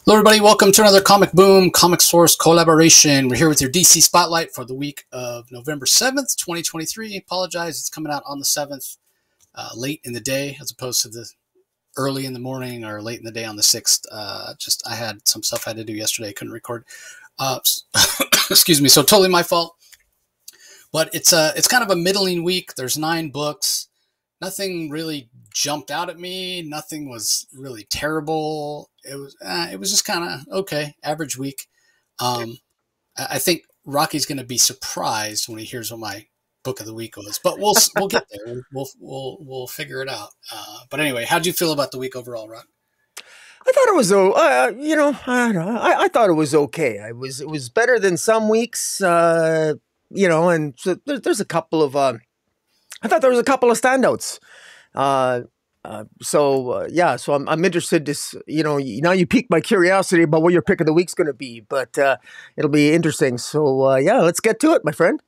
Hello, everybody. Welcome to another Comic Boom Comic Source collaboration. We're here with your DC Spotlight for the week of November 7th, 2023. Apologize, it's coming out on the 7th, late in the day, as opposed to the early in the morning or late in the day on the 6th. I had some stuff I had to do yesterday. I couldn't record. Excuse me. So totally my fault. But it's kind of a middling week. There's 9 books. Nothing really jumped out at me. Nothing was really terrible. It was just kind of okay, average week. I think Rocky's going to be surprised when he hears what my book of the week was, but we'll get there. We'll figure it out. But anyway, how'd you feel about the week overall, Rock? I thought it was, I don't know. I thought it was okay. It was better than some weeks, and so there's a couple of, I thought there was a couple of standouts. So I'm interested to, now you piqued my curiosity about what your pick of the week's going to be, but it'll be interesting. So, let's get to it, my friend.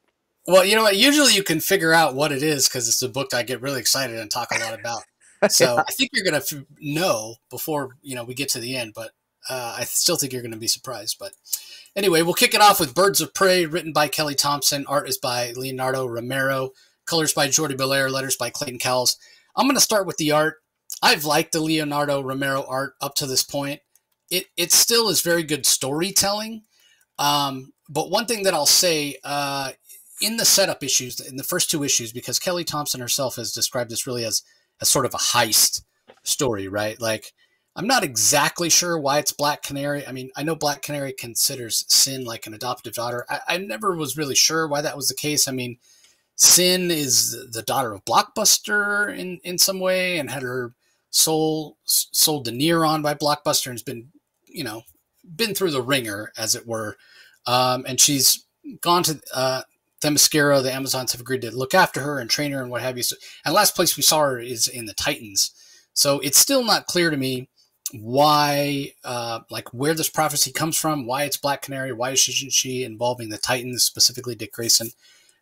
Well, you know what? Usually you can figure out what it is because it's a book that I get really excited and talk a lot about. So I think you're going to know before, we get to the end, but I still think you're going to be surprised. But anyway, we'll kick it off with Birds of Prey, written by Kelly Thompson. Art is by Leonardo Romero. Colors by Jordi Belair. Letters by Clayton Cowles. I'm going to start with the art. I've liked the Leonardo Romero art up to this point. It still is very good storytelling. But one thing that I'll say, in the setup issues, in the first 2 issues, because Kelly Thompson herself has described this really as sort of a heist story, right? Like, I'm not exactly sure why it's Black Canary. I mean, I know Black Canary considers Sin like an adoptive daughter. I never was really sure why that was the case. I mean, Sin is the daughter of Blockbuster in some way and had her soul sold to Neron by Blockbuster and has been through the ringer, as it were. And she's gone to Themyscira. The Amazons have agreed to look after her and train her and what have you. So, and last place we saw her is in the Titans. So it's still not clear to me why, where this prophecy comes from, why it's Black Canary, why isn't she involving the Titans, specifically Dick Grayson.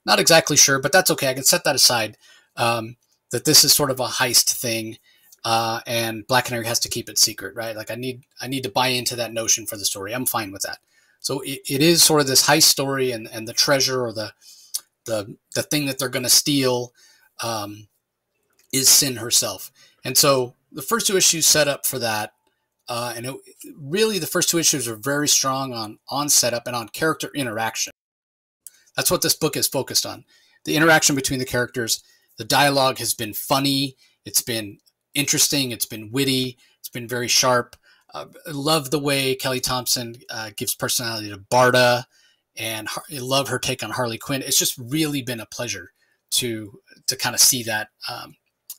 Not exactly sure, but that's okay. I can set that aside, that this is sort of a heist thing, and Black Canary has to keep it secret, right? Like I need to buy into that notion for the story. I'm fine with that. So it is sort of this heist story, and the treasure or the thing that they're going to steal is Sin herself. And so the first 2 issues set up for that. Really, the first 2 issues are very strong on setup and on character interaction. That's what this book is focused on. The interaction between the characters. The dialogue has been funny. It's been interesting. It's been witty. It's been very sharp. I love the way Kelly Thompson gives personality to Barda, and I love her take on Harley Quinn. It's just really been a pleasure to kind of see that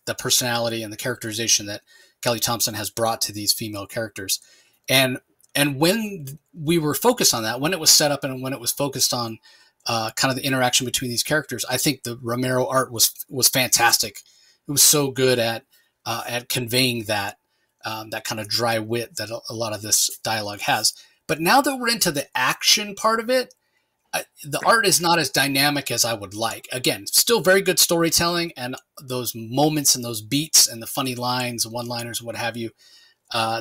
the personality and the characterization that Kelly Thompson has brought to these female characters. And when we were focused on that, when it was set up and when it was focused on kind of the interaction between these characters, I think the Romero art was fantastic. It was so good at conveying that kind of dry wit that a lot of this dialogue has. But now that we're into the action part of it, the art is not as dynamic as I would like. Again, still very good storytelling, and those moments and those beats and the funny lines, one-liners, what have you,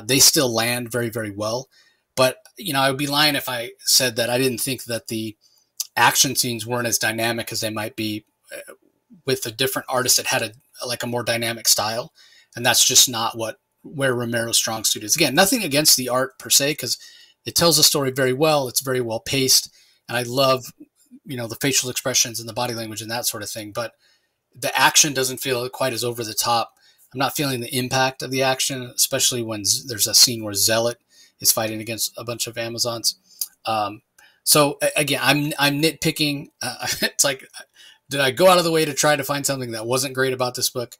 they still land very, very well. But, I would be lying if I said that I didn't think that the action scenes weren't as dynamic as they might be with a different artist that had a more dynamic style. And that's just not where Romero's strong suit is. Again, nothing against the art per se, because it tells the story very well. It's very well paced. And I love, the facial expressions and the body language and that sort of thing. But the action doesn't feel quite as over the top. I'm not feeling the impact of the action, especially when there's a scene where Zealot is fighting against a bunch of Amazons. So again, I'm nitpicking. It's like, did I go out of the way to try to find something that wasn't great about this book?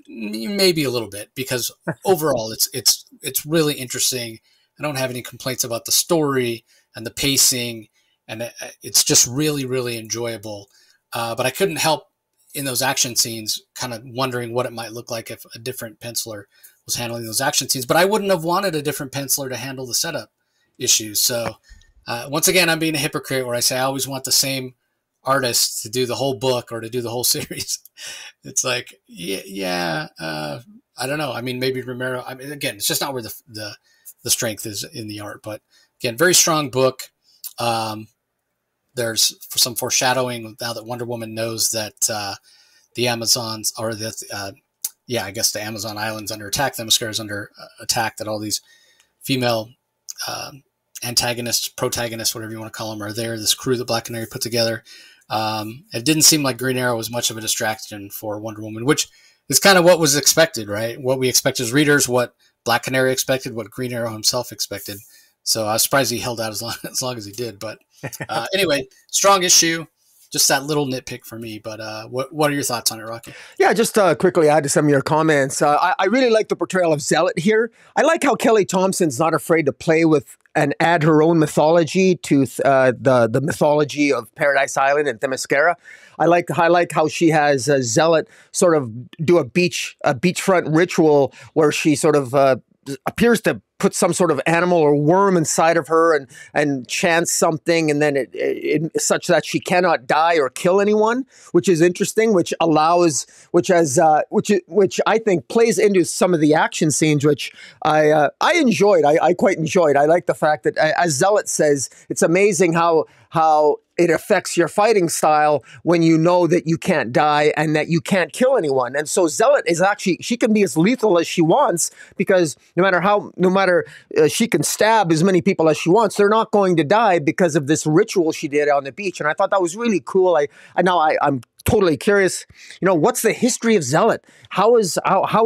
Maybe a little bit, because overall it's really interesting. I don't have any complaints about the story and the pacing, and it's just really, really enjoyable. But I couldn't help in those action scenes kind of wondering what it might look like if a different penciler was handling those action scenes. But I wouldn't have wanted a different penciler to handle the setup issues. So once again, I'm being a hypocrite where I say I always want the same artist to do the whole book or to do the whole series. It's like, I I don't know. I mean, maybe Romero. I mean, again, it's just not where the strength is in the art. But again, very strong book. There's some foreshadowing now that Wonder Woman knows that the Amazons or I guess the Amazon island's under attack. Themyscira is under attack. That all these female antagonists, protagonists, whatever you want to call them, are there. This crew that Black Canary put together. It didn't seem like Green Arrow was much of a distraction for Wonder Woman, which is kind of what was expected, right? What we expect as readers, what Black Canary expected, what Green Arrow himself expected. So I was surprised he held out as long as he did. But anyway, strong issue. Just that little nitpick for me. But what are your thoughts on it, Rocky? Yeah, just quickly add to some of your comments. I really like the portrayal of Zealot here. I like how Kelly Thompson's not afraid to play with and add her own mythology to the mythology of Paradise Island and Themyscira. I like how she has Zealot sort of do a beachfront ritual where she sort of appears to put some sort of animal or worm inside of her and chants something, and then it such that she cannot die or kill anyone, which is interesting, which I think plays into some of the action scenes, which I enjoyed. I quite enjoyed. I like the fact that, as Zealot says, it's amazing how it affects your fighting style when you know that you can't die and that you can't kill anyone. And so Zealot is actually, she can be as lethal as she wants, because no matter she can stab as many people as she wants, they're not going to die because of this ritual she did on the beach. And I thought that was really cool. I'm totally curious, what's the history of Zealot? How is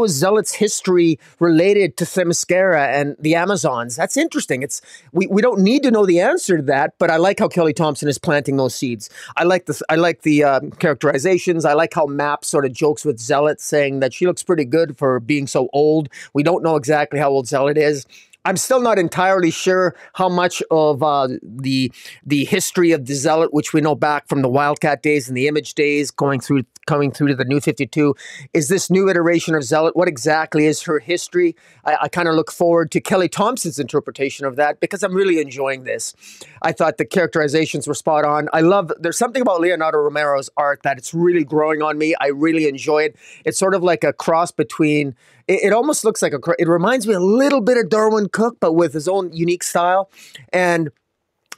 Zealot's history related to Themyscira and the Amazons? That's interesting. We don't need to know the answer to that, but I like how Kelly Thompson is planting those seeds. I like the characterizations. I like how Map sort of jokes with Zealot, saying that she looks pretty good for being so old. We don't know exactly how old Zealot is. I'm still not entirely sure how much of the history of the Zealot, which we know back from the Wildcat days and the Image days, coming through to the New 52, is this new iteration of Zealot. What exactly is her history? I kind of look forward to Kelly Thompson's interpretation of that, because I'm really enjoying this. I thought the characterizations were spot on. There's something about Leonardo Romero's art that it's really growing on me. I really enjoy it. It's sort of like a cross between, it almost looks like it reminds me a little bit of Darwin Cook, but with his own unique style. And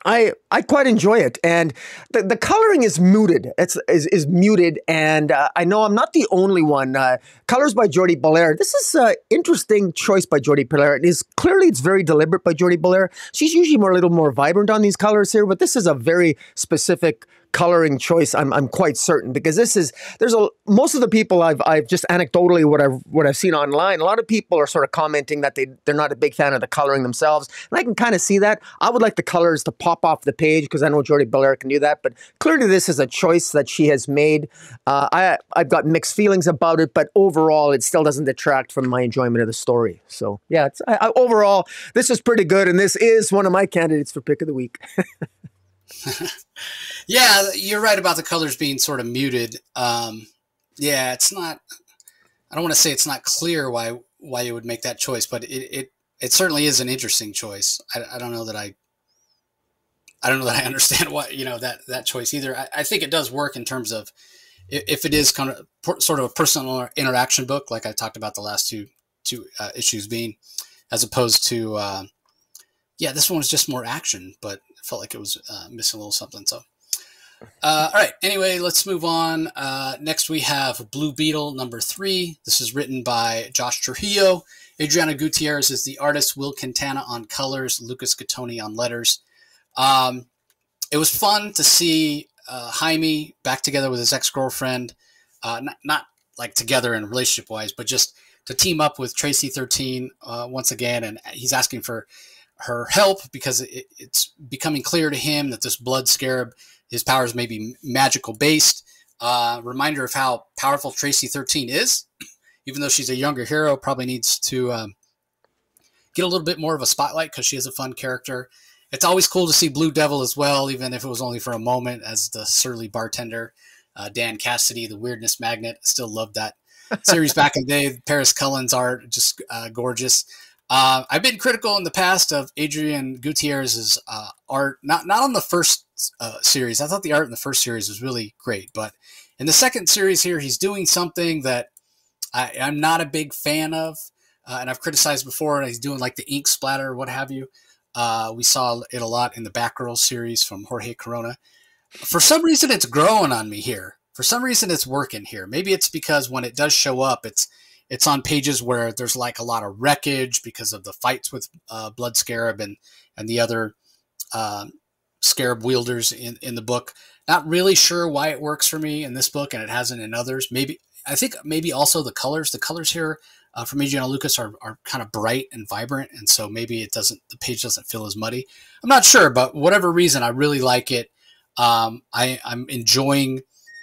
I quite enjoy it, and the coloring is muted. Is muted, and I know I'm not the only one. Colors by Jordi Belair. This is an interesting choice by Jordi Belair. It's very deliberate by Jordi Belair. She's usually a little more vibrant on these colors here, but this is a very specific coloring choice. I'm quite certain, because most of the people I've just anecdotally what I've seen online, a lot of people are sort of commenting that they're not a big fan of the coloring themselves, and I can kind of see that. I would like the colors to pop off the page, because I know Jordi Belair can do that, but clearly this is a choice that she has made. I've got mixed feelings about it, but overall it still doesn't detract from my enjoyment of the story. So yeah, overall this is pretty good, and this is one of my candidates for pick of the week. Yeah, you're right about the colors being sort of muted. Yeah, it's not. I don't want to say it's not clear why you would make that choice, but it certainly is an interesting choice. I don't know that I understand why that choice either. I think it does work in terms of if it is kind of sort of a personal interaction book, like I talked about the last two issues being, as opposed to this one was just more action, but it felt like it was missing a little something. So. All right. Anyway, let's move on. Next, we have Blue Beetle #3. This is written by Josh Trujillo. Adriana Gutierrez is the artist. Will Quintana on colors. Lucas Gattoni on letters. It was fun to see Jaime back together with his ex-girlfriend. Not like together in relationship-wise, but just to team up with Tracy 13 once again. And he's asking for her help because it's becoming clear to him that this blood scarab, his powers may be magical based. Reminder of how powerful Tracy 13 is, even though she's a younger hero, probably needs to get a little bit more of a spotlight because she is a fun character. It's always cool to see Blue Devil as well, even if it was only for a moment, as the surly bartender. Dan Cassidy, the weirdness magnet. Still loved that series back in the day. Paris Cullen's art, just gorgeous. I've been critical in the past of Adrian Gutierrez's art, not on the first series. I thought the art in the first series was really great, but in the second series here, he's doing something that I'm not a big fan of, and I've criticized before. He's doing like the ink splatter, or what have you. We saw it a lot in the Batgirl series from Jorge Corona. For some reason, it's growing on me here. For some reason, it's working here. Maybe it's because when it does show up, it's on pages where there's like a lot of wreckage because of the fights with Blood Scarab and the other Scarab wielders in the book. Not really sure why it works for me in this book and it hasn't in others. Maybe I think maybe also the colors. The colors here from Adriano Lucas are kind of bright and vibrant, and so maybe the page doesn't feel as muddy. I'm not sure, but whatever reason, I really like it. I'm enjoying,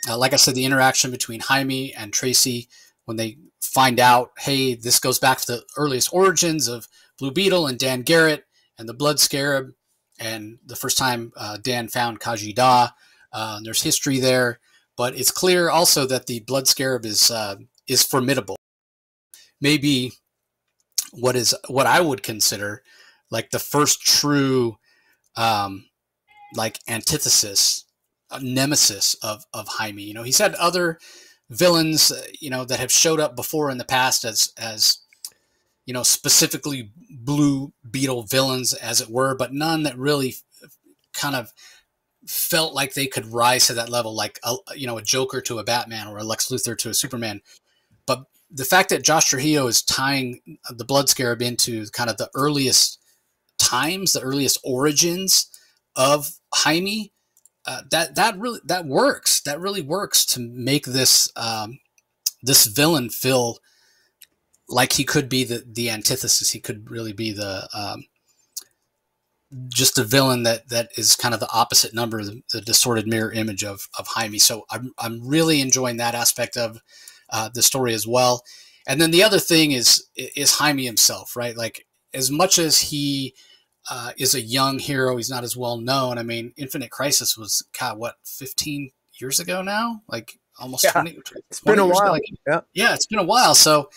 like I said, the interaction between Jaime and Tracy when they find out, hey, this goes back to the earliest origins of Blue Beetle and Dan Garrett and the Blood Scarab, and the first time Dan found Kaji Da. There's history there, but it's clear also that the Blood Scarab is formidable. Maybe what I would consider like the first true like antithesis, nemesis of Jaime. You know, he's had other villains, that have showed up before in the past as specifically Blue Beetle villains, as it were, but none that really kind of felt like they could rise to that level, like a Joker to a Batman or a Lex Luthor to a Superman. But the fact that Josh Trujillo is tying the Blood Scarab into kind of the earliest times, the earliest origins of Jaime, that works. That really works to make this this villain feel like he could be the antithesis. He could really be the just a villain that is kind of the opposite number, the distorted mirror image of Jaime. So I'm really enjoying that aspect of the story as well. And then the other thing is Jaime himself, right? Like, as much as he is a young hero, he's not as well known. I mean, Infinite Crisis was, God, what, 15 years ago now? Like almost 20. It's been a while. Like, yeah, it's been a while. So,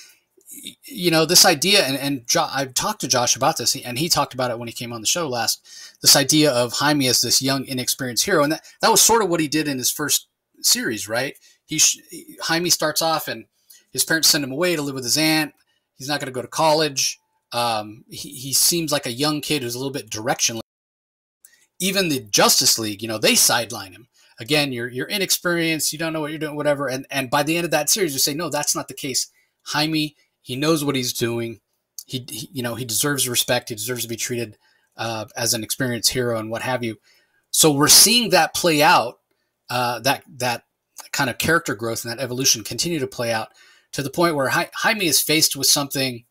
this idea, and I've talked to Josh about this, and he talked about it when he came on the show last, this idea of Jaime as this young, inexperienced hero. And that was sort of what he did in his first series, right? Jaime starts off and his parents send him away to live with his aunt. He's not going to go to college. He seems like a young kid who's a little bit directionless. Even the Justice League, they sideline him. Again, you're inexperienced, you don't know what you're doing, whatever. And by the end of that series, you say, no, that's not the case. Jaime, he knows what he's doing. He deserves respect. He deserves to be treated as an experienced hero and what have you. So we're seeing that play out, that kind of character growth and that evolution continue to play out to the point where Jaime is faced with something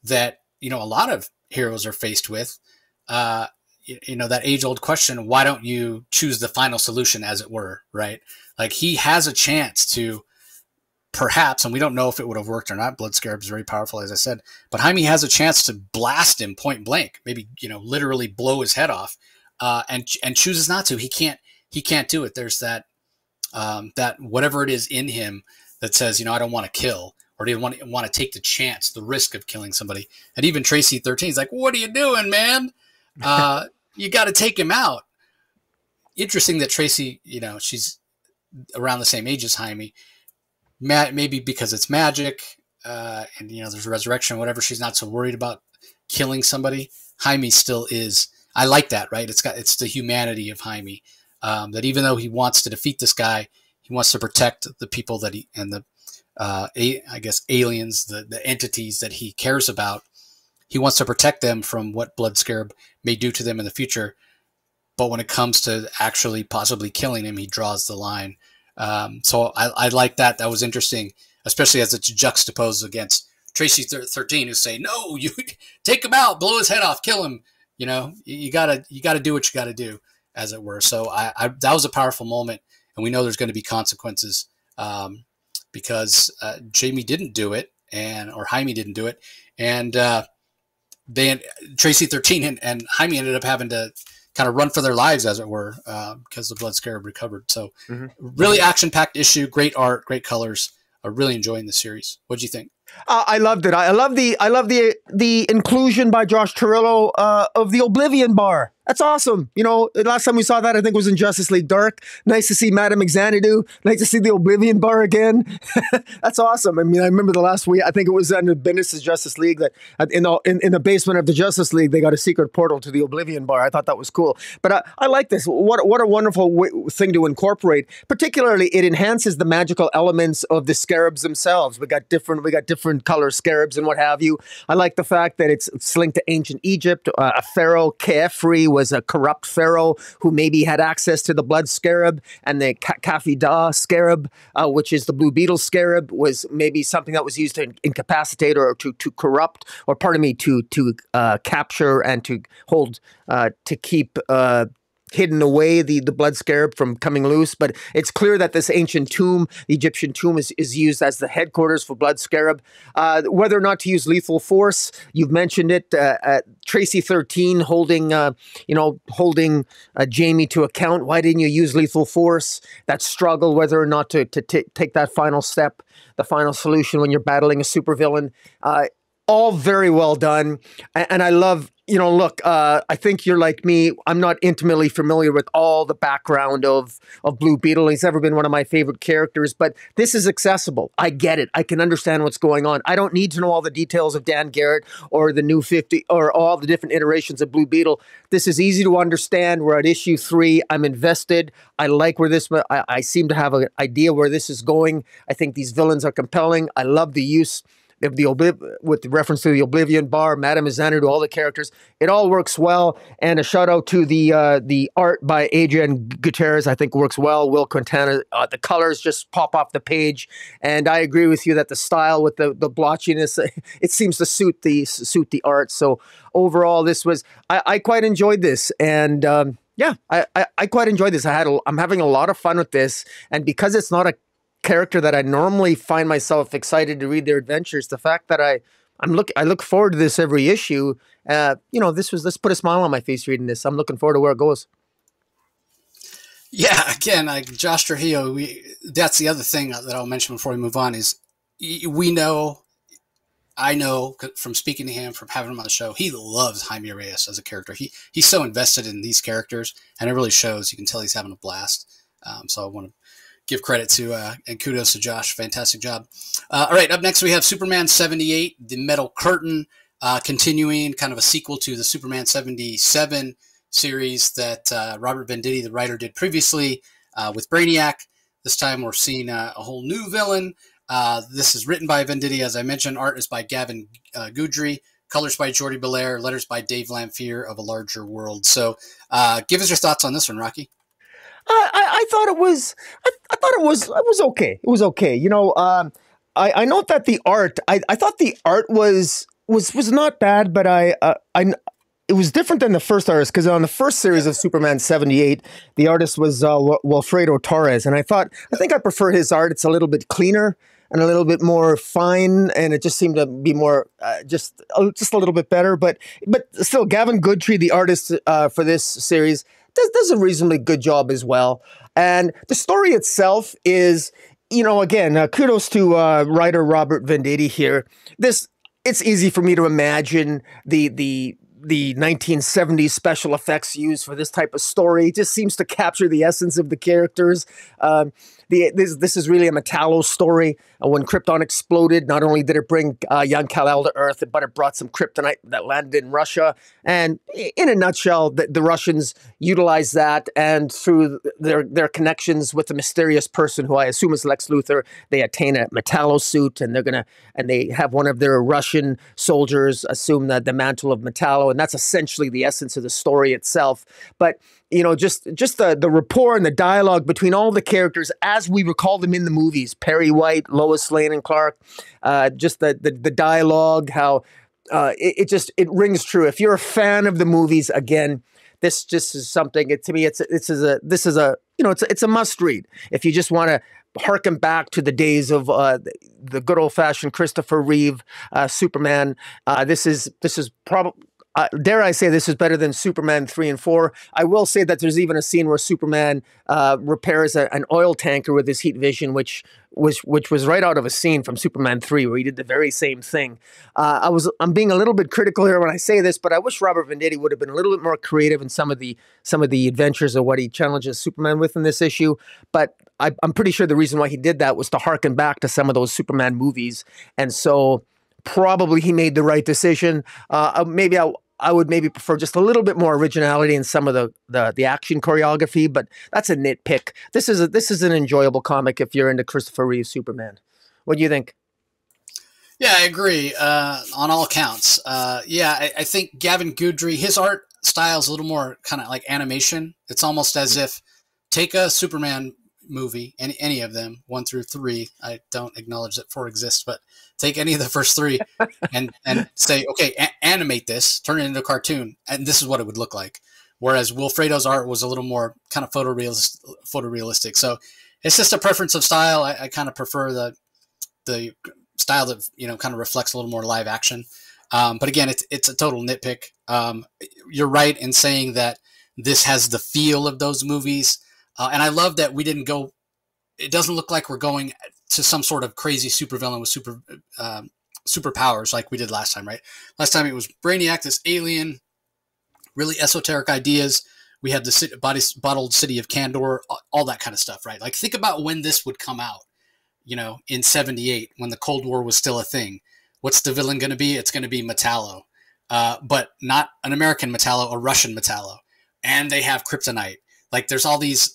that, a lot of heroes are faced with, that age-old question, why don't you choose the final solution, as it were, right? Like, he has a chance to perhaps, and we don't know if it would have worked or not. Blood Scarab is very powerful, as I said, but Jaime has a chance to blast him point blank, maybe, literally blow his head off, and chooses not to. He can't do it. There's that whatever it is in him that says, I don't want to kill, or do you want to take the chance, the risk of killing somebody. And even Tracy 13 is like, what are you doing, man? You got to take him out. Interesting that Tracy, she's around the same age as Jaime. Maybe because it's magic, and there's a resurrection or whatever, she's not so worried about killing somebody. Jaime still is. I like that, right? It's the humanity of Jaime, that even though he wants to defeat this guy, he wants to protect the people that I guess aliens, the entities that he cares about. He wants to protect them from what Blood Scarab may do to them in the future. But when it comes to actually possibly killing him, he draws the line. So I like that. That was interesting, especially as it's juxtaposed against Tracy 13, who's saying, no, you take him out, blow his head off, kill him. You gotta do what you gotta do, as it were. So that was a powerful moment, and we know there's going to be consequences, because Jamie didn't do it, or Jaime didn't do it, and Tracy 13 and Jaime ended up having to kind of run for their lives, as it were, because the Blood Scarab recovered. So really action-packed issue, great art, great colors. I'm really enjoying the series. What'd you think? I loved it. I love the inclusion by Josh Torillo of the Oblivion Bar That's awesome. You know, the last time we saw that, I think, was in Justice League Dark. Nice to see Madame Xanadu. Nice to see the Oblivion Bar again. That's awesome. I mean, I remember the last week, I think it was under Bendis' Justice League, that in the basement of the Justice League, they got a secret portal to the Oblivion Bar. I thought that was cool. But I like this. What a wonderful thing to incorporate. Particularly, it enhances the magical elements of the scarabs themselves. We got different color scarabs and what have you. I like the fact that it's linked to ancient Egypt. A pharaoh, Khafre, was a corrupt pharaoh who maybe had access to the blood scarab, and the Kafida scarab, which is the blue beetle scarab, was maybe something that was used to incapacitate or to corrupt, or pardon me, to capture and to hold, to keep hidden away the blood scarab from coming loose. But it's clear that this ancient tomb, the Egyptian tomb, is used as the headquarters for blood scarab. Whether or not to use lethal force, you've mentioned it. Tracy 13 holding Jamie to account. Why didn't you use lethal force? That struggle, whether or not to take that final step, the final solution when you're battling a supervillain. All very well done. And I love, look, I think you're like me. I'm not intimately familiar with all the background of Blue Beetle. He's never been one of my favorite characters, but this is accessible. I get it. I can understand what's going on. I don't need to know all the details of Dan Garrett or the New 50 or all the different iterations of Blue Beetle. This is easy to understand. We're at issue 3. I'm invested. I like where this, I seem to have an idea where this is going. I think these villains are compelling. I love the use with the reference to the Oblivion Bar, Madame Xanadu, all the characters. It all works well. And a shout out to the art by Adrian Gutierrez, I think works well. Will Quintana, the colors just pop off the page. And I agree with you that the style with the blotchiness, it seems to suit the art. So overall, I quite enjoyed this. And yeah, I quite enjoyed this. I'm having a lot of fun with this. And because it's not a character that I normally find myself excited to read their adventures, the fact that I look forward to this every issue, this put a smile on my face reading this. I'm looking forward to where it goes. Yeah, again, like Josh Trujillo, that's the other thing that I'll mention before we move on is I know from speaking to him, from having him on the show, he loves Jaime Reyes as a character. He's so invested in these characters, and it really shows. You can tell he's having a blast. So I want to give credit to and kudos to Josh. Fantastic job. All right, up next we have Superman 78, The Metal Curtain, continuing kind of a sequel to the Superman 77 series that Robert Venditti, the writer, did previously with Brainiac. This time we're seeing a whole new villain. This is written by Venditti, as I mentioned. Art is by Gavin Guidry. Colors by Jordi Belair. Letters by Dave Lamphere of A Larger World. So give us your thoughts on this one, Rocky. I thought it was okay. It was okay. I note that the art. I thought the art was not bad, but it was different than the first artist, because on the first series of Superman 78, the artist was Wilfredo Torres, and I think I prefer his art. It's a little bit cleaner and a little bit more fine, and it just seemed to be more just a little bit better. But still, Gavin Guidry, the artist for this series, does a reasonably good job as well. And the story itself is, again, kudos to writer Robert Venditti here. It's easy for me to imagine the 1970s special effects used for this type of story. It just seems to capture the essence of the characters. This is really a Metallo story. When Krypton exploded, not only did it bring young Kal-El to Earth, but it brought some kryptonite that landed in Russia. And in a nutshell, the Russians utilized that, and through their connections with the mysterious person who I assume is Lex Luthor, they attain a Metallo suit, and they have one of their Russian soldiers assume the mantle of Metallo, and that's essentially the essence of the story itself. But just the rapport and the dialogue between all the characters as we recall them in the movies, Perry White, Lois Lane and Clark, just the dialogue, how it rings true. If you're a fan of the movies, again, this just is something. To me, it's a must read. If you just want to harken back to the days of the good old fashioned Christopher Reeve Superman, this is probably. dare I say this is better than Superman 3 and 4. I will say that there's even a scene where Superman repairs an oil tanker with his heat vision, which was right out of a scene from Superman 3, where he did the very same thing. I'm being a little bit critical here when I say this, but I wish Robert Venditti would have been a little bit more creative in some of the adventures of what he challenges Superman with in this issue. But I'm pretty sure the reason why he did that was to harken back to some of those Superman movies, and so probably he made the right decision. Maybe I would maybe prefer just a little bit more originality in some of the action choreography, but that's a nitpick. This is an enjoyable comic if you're into Christopher Reeve Superman. What do you think? Yeah, I agree on all accounts. I think Gavin Goodry, his art style is a little more kind of like animation. It's almost as if take a Superman movie, any of them, 1 through 3. I don't acknowledge that 4 exists, but take any of the first 3 and say, okay, animate this, turn it into a cartoon, and this is what it would look like. Whereas Wilfredo's art was a little more kind of photorealistic. So it's just a preference of style. I kind of prefer the style that kind of reflects a little more live action. But again, it's a total nitpick. You're right in saying that this has the feel of those movies. And I love that we didn't go. It doesn't look like we're going to some sort of crazy supervillain with superpowers like we did last time, right? Last time it was Brainiac, this alien, really esoteric ideas. We had the bottled city of Kandor, all that kind of stuff, right? Like think about when this would come out, in '78 when the Cold War was still a thing. What's the villain going to be? It's going to be Metallo, but not an American Metallo, a Russian Metallo, and they have kryptonite. Like there's all these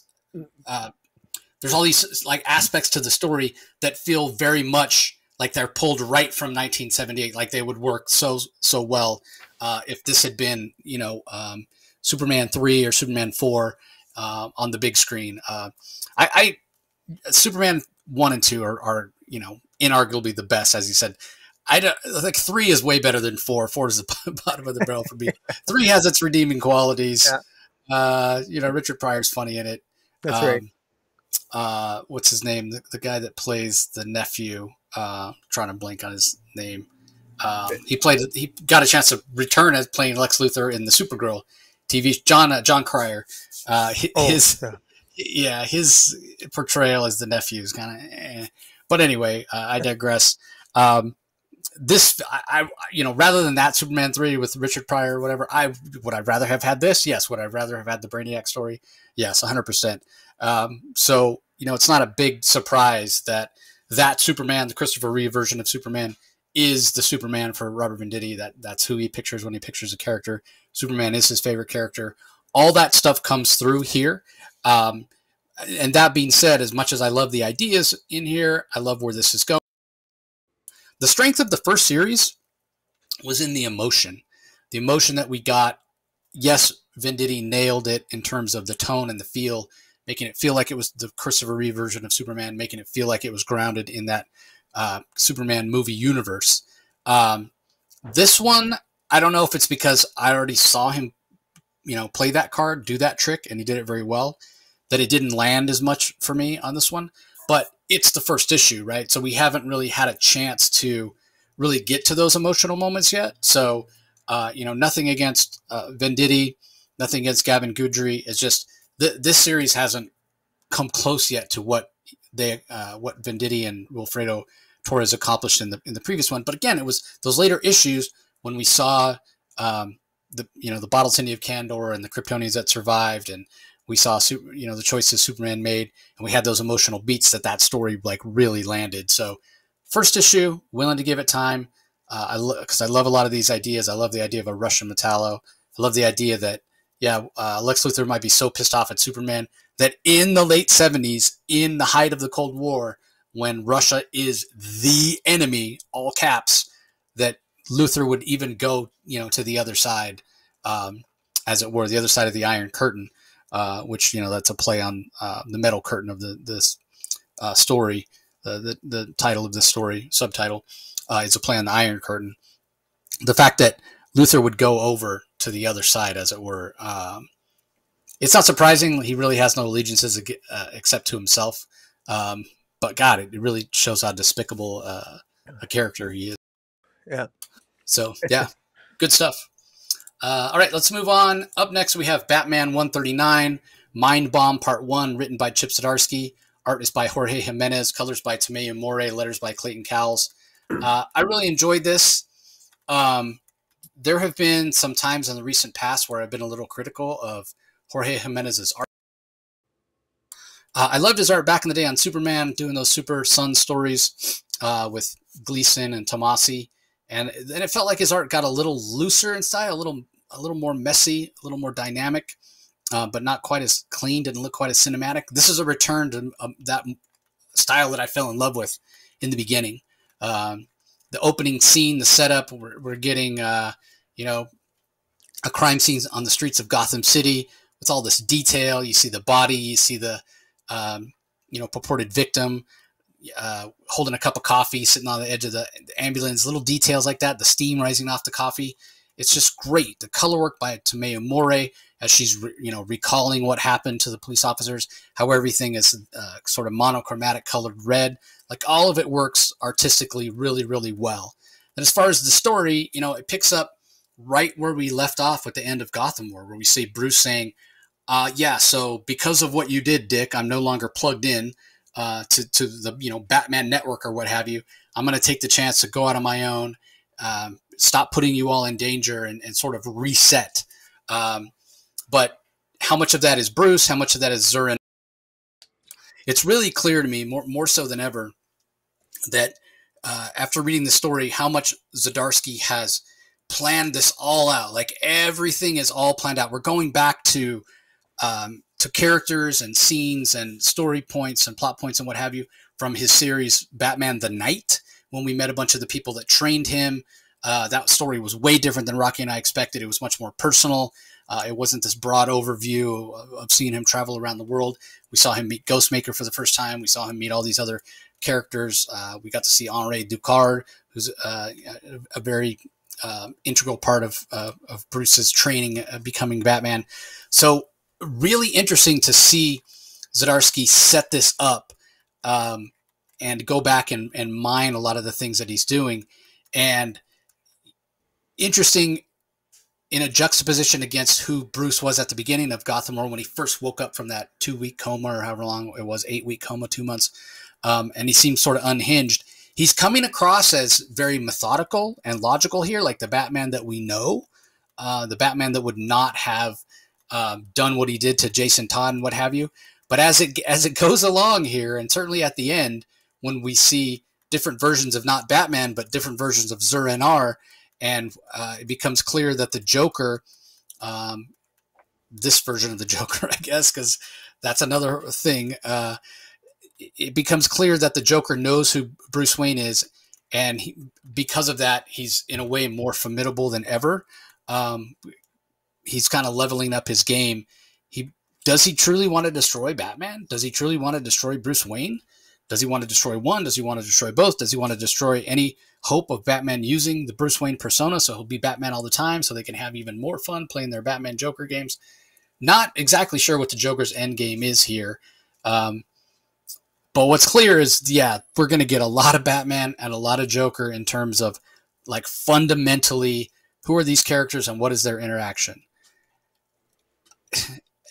like aspects to the story that feel very much like they're pulled right from 1978. Like they would work so well if this had been Superman 3 or Superman 4 on the big screen. I Superman 1 and 2 are inarguably the best, as you said. Like 3 is way better than 4. 4 is the bottom of the barrel for me. 3 has its redeeming qualities. Yeah. Richard Pryor's funny in it. That's right. What's his name? The guy that plays the nephew. Trying to blank on his name. He got a chance to return as playing Lex Luthor in the Supergirl TV. John Cryer. His portrayal as the nephew is kind of. But anyway, I digress. This, rather than that Superman 3 with Richard Pryor or whatever, would I rather have had this? Yes. Would I rather have had the Brainiac story? Yes, 100%. So, it's not a big surprise that Superman, the Christopher Reeve version of Superman, is the Superman for Robert Venditti. That's who he pictures when he pictures a character. Superman is his favorite character. All that stuff comes through here. And that being said, as much as I love the ideas in here, I love where this is going. The strength of the first series was in the emotion that we got. Yes, Venditti nailed it in terms of the tone and the feel, making it feel like it was the Christopher Reeve version of Superman, making it feel like it was grounded in that Superman movie universe. This one, I don't know if it's because I already saw him, play that card, do that trick, and he did it very well, that it didn't land as much for me on this one. But it's the first issue, right? So we haven't really had a chance to really get to those emotional moments yet. So, nothing against Venditti, nothing against Gavin Goodry. It's just this series hasn't come close yet to what Venditti and Wilfredo Torres accomplished in the previous one. But again, it was those later issues when we saw the bottled city of Kandor and the Kryptonians that survived, and we saw the choices Superman made, and we had those emotional beats that story like really landed. So first issue, willing to give it time, because I love a lot of these ideas. I love the idea of a Russian Metallo. I love the idea that Lex Luthor might be so pissed off at Superman that in the late 70s, in the height of the Cold War, when Russia is the enemy, all caps, that Luthor would even go to the other side, as it were, the other side of the Iron Curtain. Which that's a play on the metal curtain of this story. The title of this story, subtitle, is a play on the Iron Curtain. The fact that Luthor would go over to the other side, as it were, it's not surprising. He really has no allegiances except to himself. But God, it really shows how despicable a character he is. Yeah. So yeah, good stuff. All right, let's move on. Up next, we have Batman 139, Mind Bomb Part 1, written by Chip Zdarsky. Art is by Jorge Jimenez, colors by Tomeu More, letters by Clayton Cowles. I really enjoyed this. There have been some times in the recent past where I've been a little critical of Jorge Jimenez's art. I loved his art back in the day on Superman, doing those Super Sun stories with Gleason and Tomasi. And then it felt like his art got a little looser in style, a little more messy, a little more dynamic, but not quite as clean, didn't look quite as cinematic. This is a return to that style that I fell in love with in the beginning. The opening scene, the setup, we're getting, you know, a crime scene on the streets of Gotham City with all this detail. You see the body, you see the, you know, purported victim, holding a cup of coffee, sitting on the edge of the ambulance, little details like that, the steam rising off the coffee. It's just great. The color work by Tomeu More as she's, you know, recalling what happened to the police officers, how everything is sort of monochromatic colored red. Like all of it works artistically really, really well. And as far as the story, you know, it picks up right where we left off with the end of Gotham War, where we see Bruce saying, yeah, so because of what you did, Dick, I'm no longer plugged in to the, you know, Batman network or what have you. I'm going to take the chance to go out on my own, stop putting you all in danger and sort of reset. But how much of that is Bruce? How much of that is Zurin? It's really clear to me, more so than ever, that after reading the story, how much Zdarsky has planned this all out. Like everything is all planned out. We're going back to characters and scenes and story points and plot points and what have you from his series Batman the Knight, when we met a bunch of the people that trained him. That story was way different than Rocky and I expected. It was much more personal. It wasn't this broad overview of seeing him travel around the world. We saw him meet Ghostmaker for the first time. We saw him meet all these other characters. We got to see Henri Ducard, who's a very integral part of Bruce's training, becoming Batman. So really interesting to see Zdarsky set this up and go back and mine a lot of the things that he's doing. And interesting in a juxtaposition against who Bruce was at the beginning of Gotham War when he first woke up from that 2-week coma, or however long it was, 8-week coma, 2 months. And he seems sort of unhinged. He's coming across as very methodical and logical here, like the Batman that we know, the Batman that would not have done what he did to Jason Todd and what have you. But as it goes along here, and certainly at the end, when we see different versions of not Batman, but different versions of Zur-En-Arr, and it becomes clear that the Joker, this version of the Joker, I guess, because that's another thing, it becomes clear that the Joker knows who Bruce Wayne is, and because of that, he's in a way more formidable than ever. He's kind of leveling up his game. Does he truly want to destroy Batman? Does he truly want to destroy Bruce Wayne? Does he want to destroy one? Does he want to destroy both? Does he want to destroy any hope of Batman using the Bruce Wayne persona so he'll be Batman all the time so they can have even more fun playing their Batman Joker games? Not exactly sure what the Joker's end game is here. But what's clear is, yeah, we're going to get a lot of Batman and a lot of Joker in terms of, like, fundamentally, who are these characters and what is their interaction?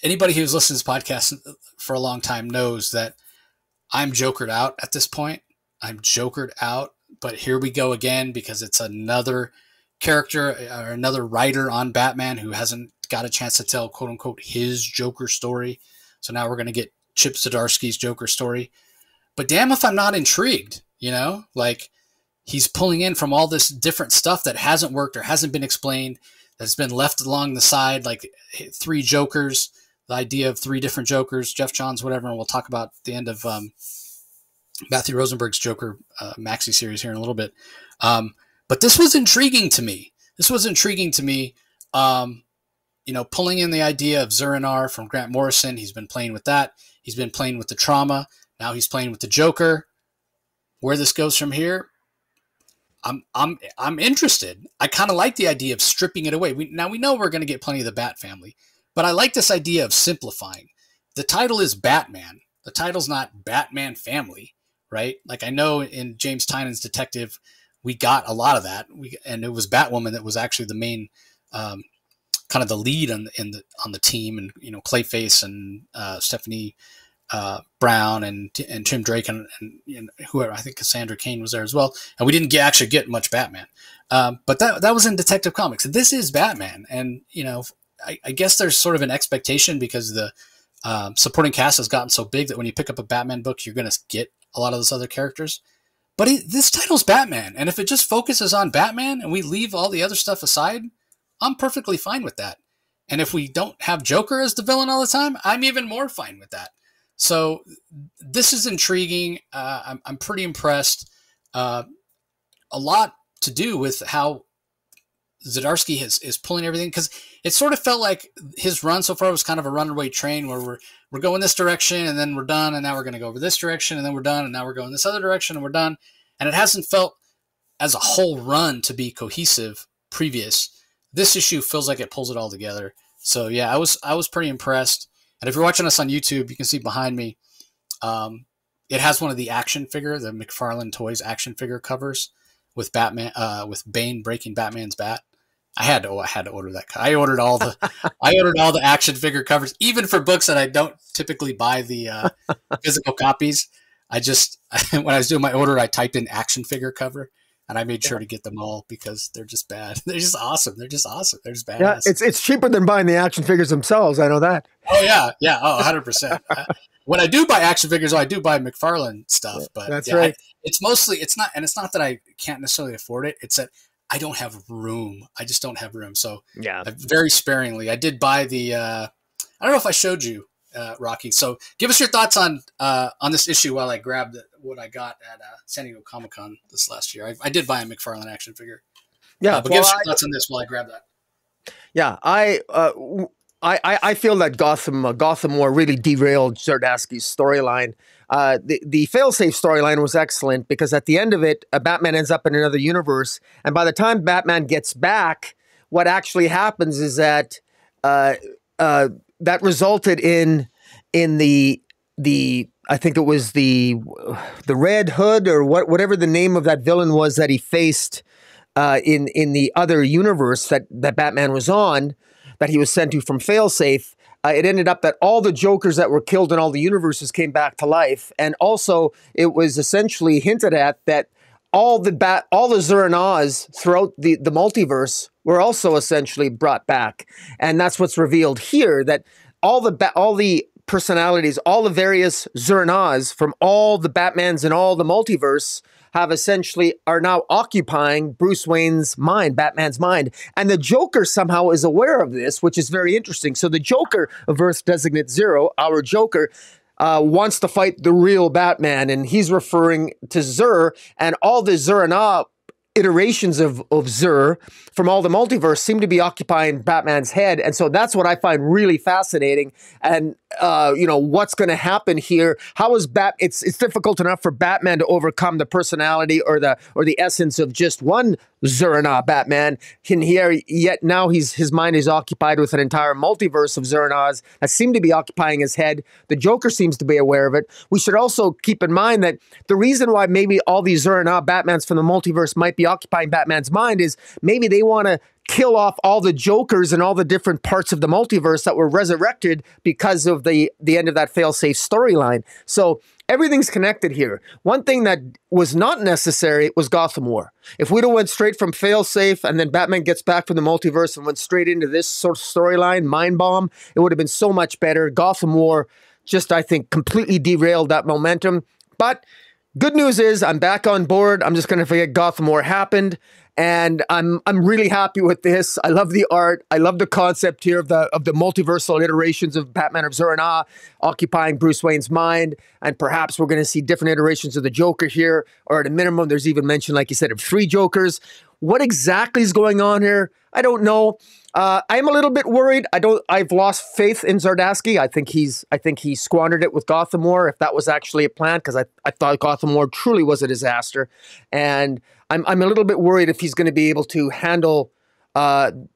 Anybody who's listened to this podcast for a long time knows that I'm jokered out at this point. I'm jokered out, but here we go again because it's another character or another writer on Batman who hasn't got a chance to tell, quote unquote, his Joker story. So now we're going to get Chip Zdarsky's Joker story. But damn if I'm not intrigued, you know? Like, he's pulling in from all this different stuff that hasn't worked or hasn't been explained, that's been left along the side, like 3 Jokers, the idea of 3 different Jokers, Jeff Johns, whatever, and we'll talk about the end of Matthew Rosenberg's Joker maxi series here in a little bit. But this was intriguing to me. You know, pulling in the idea of Zur-En-Arr from Grant Morrison. He's been playing with that. He's been playing with the trauma. Now he's playing with the Joker. Where this goes from here, I'm interested. I kind of like the idea of stripping it away. We know we're going to get plenty of the Bat family, but I like this idea of simplifying. The title is Batman. The title's not Batman Family, right? Like, I know in James Tynan's Detective, we got a lot of that. And it was Batwoman that was actually the main kind of the lead on the team, and Clayface and Stephanie Brown and Tim Drake and whoever. I think Cassandra Cain was there as well, and we didn't actually get much Batman, but that was in Detective Comics. This is Batman, and I guess there's sort of an expectation because the supporting cast has gotten so big that when you pick up a Batman book, you're going to get a lot of those other characters. But this title's Batman, and if it just focuses on Batman and we leave all the other stuff aside, I'm perfectly fine with that. And if we don't have Joker as the villain all the time, I'm even more fine with that. So this is intriguing. I'm pretty impressed. A lot to do with how Zdarsky is pulling everything, because it sort of felt like his run so far was kind of a runaway train where we're going this direction and then we're done, and now we're going to go over this direction and then we're done, and now we're going this other direction and we're done. And it hasn't felt as a whole run to be cohesive previous. This issue feels like it pulls it all together. So yeah, I was pretty impressed. And if you're watching us on YouTube, you can see behind me, it has one of the action figure, the McFarlane Toys action figure covers with Batman, with Bane breaking Batman's bat. I had to order that. I ordered all the action figure covers, even for books that I don't typically buy the physical copies. When I was doing my order, I typed in action figure cover, and I made sure to get them all because they're just bad. They're just awesome. They're just badass. Yeah, it's cheaper than buying the action figures themselves. I know that. Oh yeah. Oh, 100%. When I do buy action figures, I do buy McFarlane stuff. But that's right. It's not that I can't necessarily afford it. It's that I don't have room. I just don't have room. So yeah, very sparingly. I did buy the. I don't know if I showed you, Rocky. So give us your thoughts on this issue while I grabbed what I got at San Diego Comic-Con this last year. I did buy a McFarlane action figure. Yeah, but give us your thoughts on this while I grab that. Yeah, I feel that Gotham War really derailed Zdarsky's storyline. The failsafe storyline was excellent because at the end of it, Batman ends up in another universe, and by the time Batman gets back, what actually happens is that that resulted in the I think it was the Red Hood or whatever the name of that villain was that he faced in the other universe that Batman was on, that he was sent to from failsafe. It ended up that all the Jokers that were killed in all the universes came back to life, and also it was essentially hinted at that all the Zur-En-Oz throughout the multiverse were also essentially brought back, and that's what's revealed here, that all the personalities, all the various Zur-En-Oz from all the Batmans in all the multiverse are now occupying Bruce Wayne's mind, Batman's mind. And the Joker somehow is aware of this, which is very interesting. So the Joker of Earth Designate Zero, our Joker, wants to fight the real Batman, and he's referring to Zur, and all the Zur-En-Oz iterations of Zur from all the multiverse seem to be occupying Batman's head. And so that's what I find really fascinating. And, what's going to happen here? How is it's difficult enough for Batman to overcome the personality or the essence of just one Zur-En-Oz Batman in here, yet now his mind is occupied with an entire multiverse of Zur-En-Oz that seem to be occupying his head. The Joker seems to be aware of it. We should also keep in mind that the reason why maybe all these Zur-En-Oz Batmans from the multiverse might be occupying Batman's mind is maybe they want to kill off all the Jokers and all the different parts of the multiverse that were resurrected because of the end of that failsafe storyline. So everything's connected here. One thing that was not necessary was Gotham War. If we'd have went straight from failsafe and then Batman gets back from the multiverse and went straight into this sort of storyline, Mind Bomb, it would have been so much better. Gotham War just, I think, completely derailed that momentum. But good news is I'm back on board. I'm just going to forget Gotham War happened. And I'm really happy with this. I love the art. I love the concept here of the multiversal iterations of Batman of Zur-En-Oz occupying Bruce Wayne's mind. And perhaps we're going to see different iterations of the Joker here. Or at a minimum, there's even mention, like you said, of 3 Jokers. What exactly is going on here? I don't know. I'm a little bit worried. I've lost faith in Zdarsky. I think he squandered it with Gotham War, if that was actually a plan, because I thought Gotham War truly was a disaster. And I'm a little bit worried if he's going to be able to handle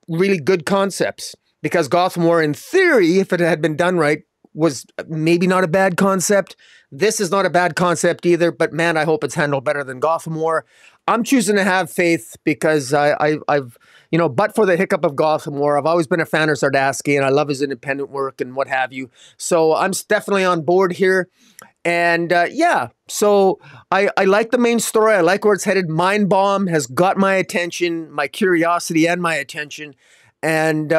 really good concepts, because Gotham War, in theory, if it had been done right, was maybe not a bad concept. This is not a bad concept either, but man, I hope it's handled better than Gotham War. I'm choosing to have faith because I've but for the hiccup of Gotham War, I've always been a fan of Zardasky, and I love his independent work and what have you. So I'm definitely on board here. And yeah, so I like the main story. I like where it's headed. Mind Bomb has got my attention, my curiosity, and my attention. And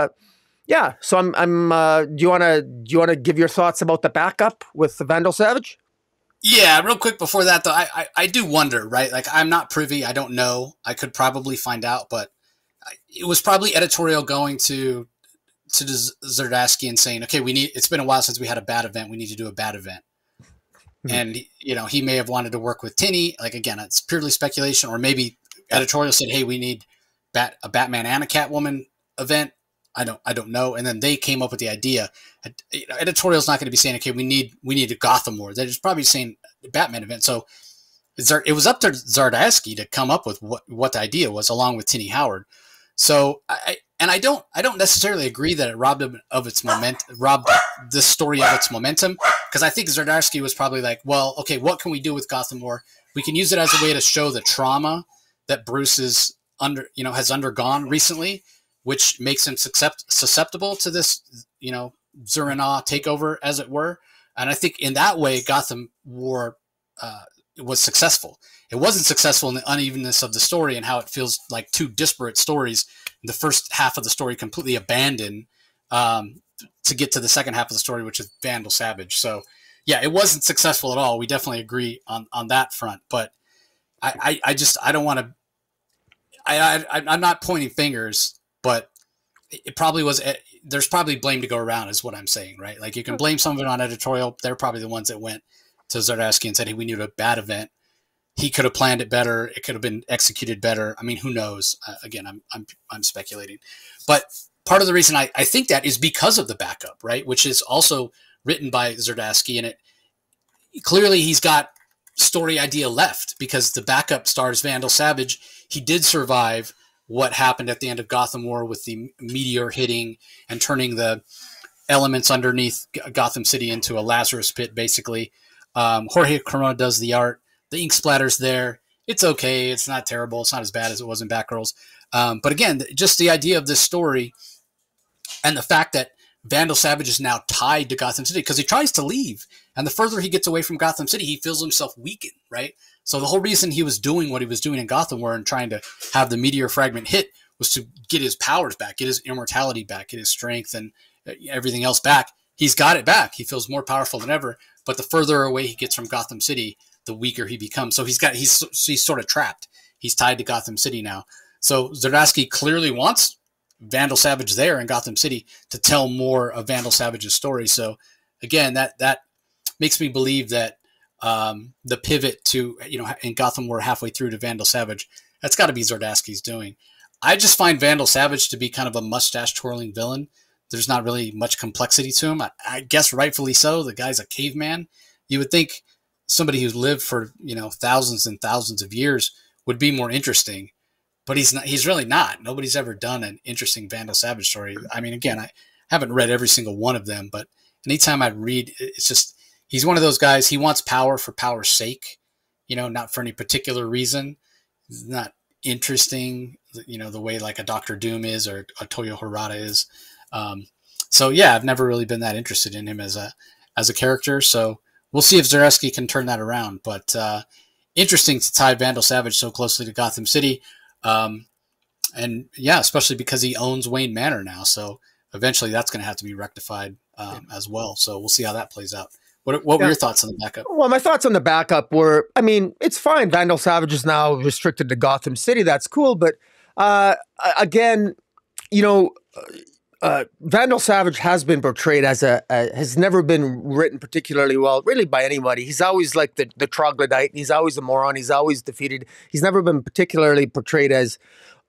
yeah, so I'm. Do you wanna give your thoughts about the backup with the Vandal Savage? Yeah, real quick before that though, I do wonder, right? Like I'm not privy, I don't know. I could probably find out, but it was probably editorial going to Zardasky and saying, okay, we need. It's been a while since we had a bad event. We need to do a bad event. Mhm. And he may have wanted to work with Tinny. Like again, it's purely speculation, or maybe editorial said, hey, we need a Batman and a Catwoman event. I don't know. And then they came up with the idea. Editorial's not going to be saying, okay, we need a Gotham War. They're just probably saying Batman event. So it was up to Zardasky to come up with what the idea was, along with Tinny Howard. So I don't necessarily agree that it robbed him of its robbed this story of its momentum, because I think Zardasky was probably like, well, okay, what can we do with Gotham War? We can use it as a way to show the trauma that Bruce has undergone recently, which makes him susceptible to this, Zur-En-Ah takeover, as it were. And I think in that way, Gotham War was successful. It wasn't successful in the unevenness of the story and how it feels like two disparate stories. The first half of the story completely abandoned to get to the second half of the story, which is Vandal Savage. So, yeah, it wasn't successful at all. We definitely agree on that front. But I don't want to. I'm not pointing fingers, but it probably was. There's probably blame to go around, is what I'm saying, right? Like you can blame some of it on editorial. They're probably the ones that went to Zardasky and said, "Hey, we need a bad event." He could have planned it better. It could have been executed better. I mean, who knows? Again, I'm speculating, but part of the reason I think that is because of the backup, right? Which is also written by Zardasky, and it clearly he's got story idea left because the backup stars Vandal Savage. He did survive what happened at the end of Gotham War with the meteor hitting and turning the elements underneath Gotham City into a Lazarus pit, basically. Jorge Corona does the art. The ink splatter's there. It's okay. It's not terrible. It's not as bad as it was in Batgirls. But again, just the idea of this story and the fact that Vandal Savage is now tied to Gotham City because he tries to leave. And the further he gets away from Gotham City, he feels himself weaken, right? So the whole reason he was doing what he was doing in Gotham War and trying to have the meteor fragment hit was to get his powers back, get his immortality back, get his strength and everything else back. He's got it back. He feels more powerful than ever. But the further away he gets from Gotham City, the weaker he becomes. So he's sort of trapped. He's tied to Gotham City now. So Zardasky clearly wants Vandal Savage there in Gotham City to tell more of Vandal Savage's story. So again, that makes me believe that the pivot to in Gotham War halfway through to Vandal Savage, that's got to be Zardasky's doing. I just find Vandal Savage to be kind of a mustache twirling villain. There's not really much complexity to him. I guess rightfully so. The guy's a caveman. You would think somebody who's lived for thousands and thousands of years would be more interesting, but he's not. He's really not. Nobody's ever done an interesting Vandal Savage story. I mean, again, I haven't read every single one of them, but anytime I read, it's just he's one of those guys. He wants power for power's sake, not for any particular reason. He's not interesting, the way like a Doctor Doom is or a Toyo Harada is. So yeah, I've never really been that interested in him as a character. So we'll see if Zardasky can turn that around. But interesting to tie Vandal Savage so closely to Gotham City, and yeah, especially because he owns Wayne Manor now. So eventually, that's going to have to be rectified as well. So we'll see how that plays out. What were your thoughts on the backup? Well, my thoughts on the backup were, I mean, it's fine. Vandal Savage is now restricted to Gotham City. That's cool. But again, Vandal Savage has been portrayed as has never been written particularly well, really by anybody. He's always like the troglodyte. He's always a moron. He's always defeated. He's never been particularly portrayed as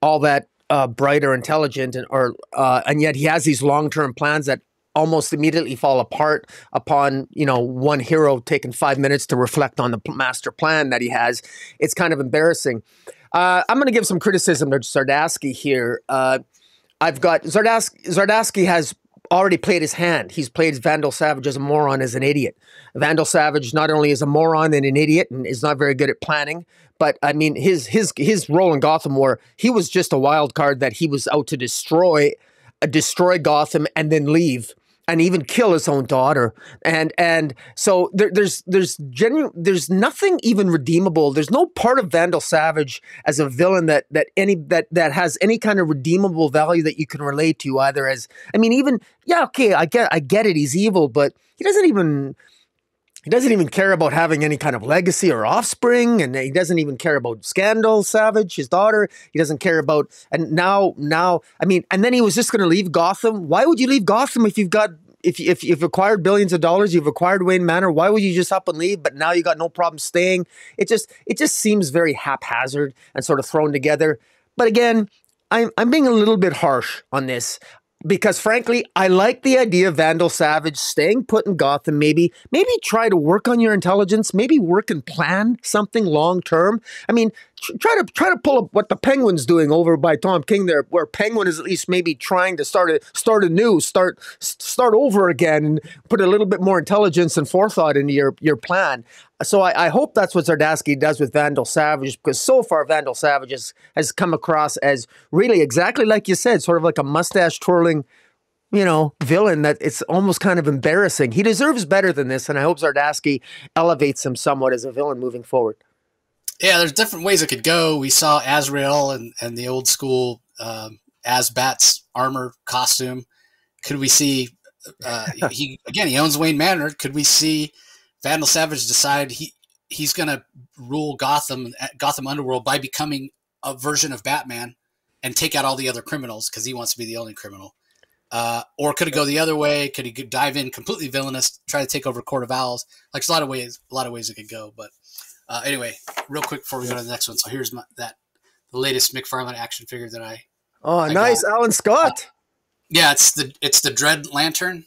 all that bright or intelligent, and yet he has these long-term plans that almost immediately fall apart upon one hero taking 5 minutes to reflect on the master plan that he has. It's kind of embarrassing. I'm going to give some criticism to Zardasky here. I've got Zardasky has already played his hand. He's played Vandal Savage as a moron, as an idiot. Vandal Savage not only is a moron and an idiot and is not very good at planning, but I mean his role in Gotham War, he was just a wild card that he was out to destroy Gotham and then leave and even kill his own daughter. And so there's nothing even redeemable. There's no part of Vandal Savage as a villain that has any kind of redeemable value that you can relate to, either as, I mean, even, yeah, okay, I get it, he's evil, but he doesn't even care about having any kind of legacy or offspring, and he doesn't even care about Scandal Savage, his daughter. He doesn't care about, and now, I mean, and then he was just going to leave Gotham. Why would you leave Gotham if you've acquired billions of dollars, you've acquired Wayne Manor? Why would you just up and leave? But now you got no problem staying. It just seems very haphazard and sort of thrown together. But again, I'm being a little bit harsh on this, because frankly, I like the idea of Vandal Savage staying put in Gotham. Maybe try to work on your intelligence. Maybe work and plan something long term. I mean, try to pull up what the Penguin's doing over by Tom King there, where Penguin is at least maybe trying to start over again and put a little bit more intelligence and forethought into your plan. So I hope that's what Zdarsky does with Vandal Savage, because so far Vandal Savage has come across as really exactly like you said, sort of like a mustache twirling, villain that it's almost kind of embarrassing. He deserves better than this, and I hope Zdarsky elevates him somewhat as a villain moving forward. Yeah, there's different ways it could go. We saw Azrael and the old school Asbat's armor costume. Could we see he owns Wayne Manor? Could we see Vandal Savage decide he's going to rule Gotham Underworld by becoming a version of Batman and take out all the other criminals because he wants to be the only criminal? Or could it go the other way? Could he dive in completely villainous, try to take over Court of Owls? Like, there's a lot of ways it could go. But anyway, real quick before we go to the next one. So here's the latest McFarlane action figure that I nice got. Alan Scott. Yeah, it's the Dread Lantern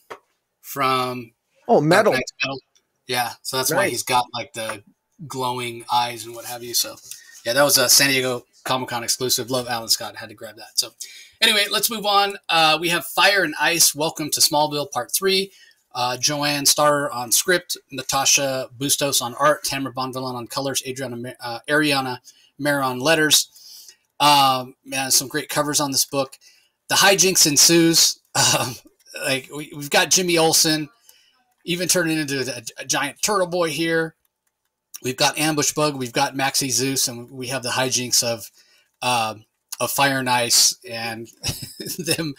from Metal. Metal. Yeah, so that's why he's got like the glowing eyes and what have you. So yeah, that was a San Diego Comic-Con exclusive. Love Alan Scott. Had to grab that. So anyway, let's move on. We have Fire and Ice. Welcome to Smallville Part 3. Joanne Starr on script, Natasha Bustos on art, Tamara Bonvillain on colors, Ariana Mera on letters. Man, some great covers on this book. The hijinks ensues. Like we've got Jimmy Olsen, even turning into a giant turtle boy here. We've got Ambush Bug, we've got Maxie Zeus, and we have the hijinks of Fire and Ice and them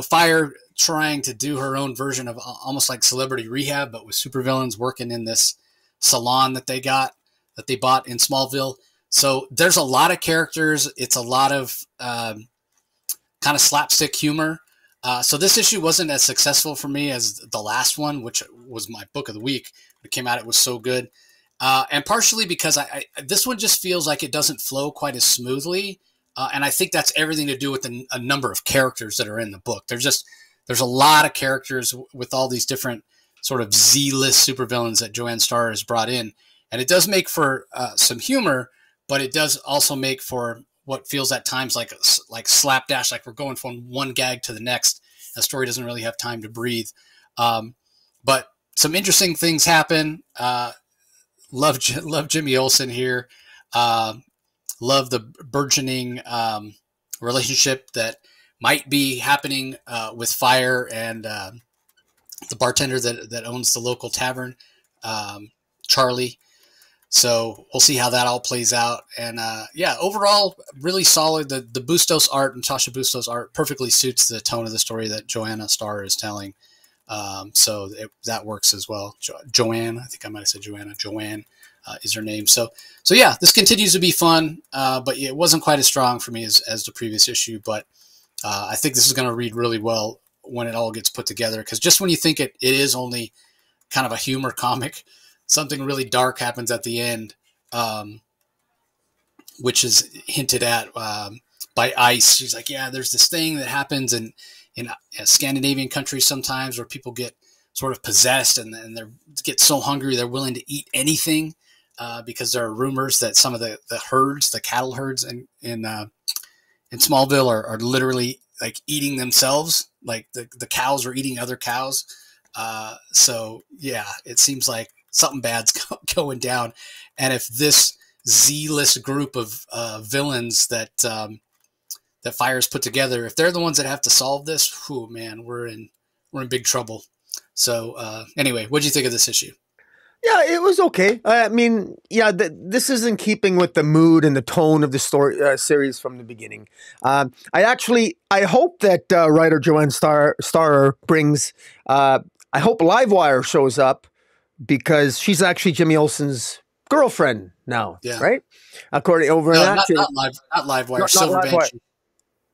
Fire trying to do her own version of almost like Celebrity Rehab, but with supervillains working in this salon that they bought in Smallville. So there's a lot of characters. It's a lot of kind of slapstick humor. So this issue wasn't as successful for me as the last one, which was my book of the week. When it came out, it was so good. And partially because this one just feels like it doesn't flow quite as smoothly. And I think that's everything to do with a number of characters that are in the book. There's a lot of characters with all these different sort of Z-list supervillains that Joanne Starr has brought in. And it does make for some humor, but it does also make for what feels at times like slapdash, like we're going from one gag to the next. The story doesn't really have time to breathe. But some interesting things happen. Love Jimmy Olsen here. Love the burgeoning relationship that might be happening with Fire and the bartender that owns the local tavern, Charlie. So we'll see how that all plays out. And overall, really solid. The Bustos art, Natasha Bustos art, perfectly suits the tone of the story that Joanna Starr is telling. So that works as well. Joanne, I think I might have said Joanna. Joanne is her name. So yeah, this continues to be fun, but it wasn't quite as strong for me as the previous issue. But I think this is going to read really well when it all gets put together. Because just when you think it is only kind of a humor comic, something really dark happens at the end, which is hinted at by Ice. She's like, yeah, there's this thing that happens in Scandinavian countries sometimes where people get sort of possessed and they get so hungry they're willing to eat anything because there are rumors that some of the herds, the cattle herds in Smallville are literally like eating themselves like the cows were eating other cows. So yeah, it seems like something bad's going down. And if this Z-list group of villains that Fire's put together, if they're the ones that have to solve this, whew, man, we're in big trouble. So anyway, what do you think of this issue? Yeah, it was okay. I mean, yeah, this is in keeping with the mood and the tone of the story series from the beginning. I hope that writer Joanne Starrer brings. I hope Livewire shows up because she's actually Jimmy Olsen's girlfriend now, Yeah. Right? According over no, that, not Livewire, Silver Banshee.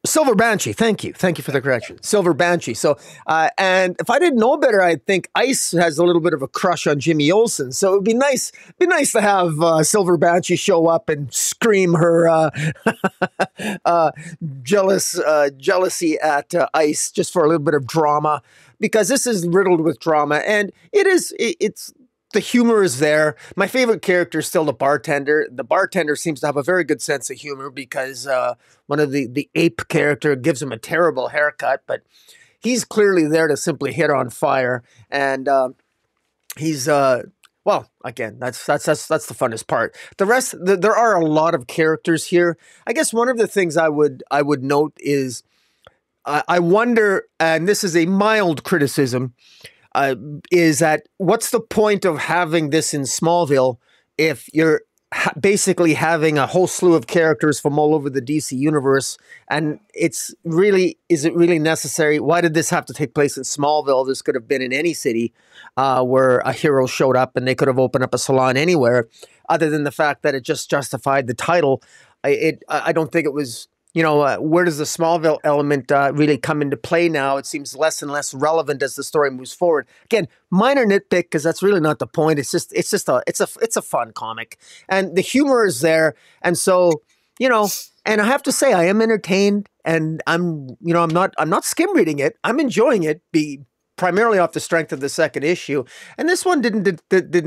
Silver Banshee, thank you for the correction. Silver Banshee. So, and if I didn't know better, I think Ice has a little bit of a crush on Jimmy Olsen. So it'd be nice to have Silver Banshee show up and scream her jealousy at Ice just for a little bit of drama, because this is riddled with drama, and it's. The humor is there. My favorite character is still the bartender. The bartender seems to have a very good sense of humor because one of the ape character gives him a terrible haircut, but he's clearly there to simply hit on Fire. And he's well, again, that's the funnest part. The rest, there are a lot of characters here. I guess one of the things I would note is I wonder, and this is a mild criticism. Is that what's the point of having this in Smallville if you're basically having a whole slew of characters from all over the DC universe, and is it really necessary? Why did this have to take place in Smallville? This could have been in any city where a hero showed up, and they could have opened up a salon anywhere, other than the fact that it just justified the title. I don't think it was. Where does the Smallville element really come into play now? It seems less and less relevant as the story moves forward. Again, minor nitpick, because that's really not the point. It's a fun comic, and the humor is there, and so and I have to say I am entertained, and I'm not skim reading it. I'm enjoying it. Primarily off the strength of the second issue, and this one didn't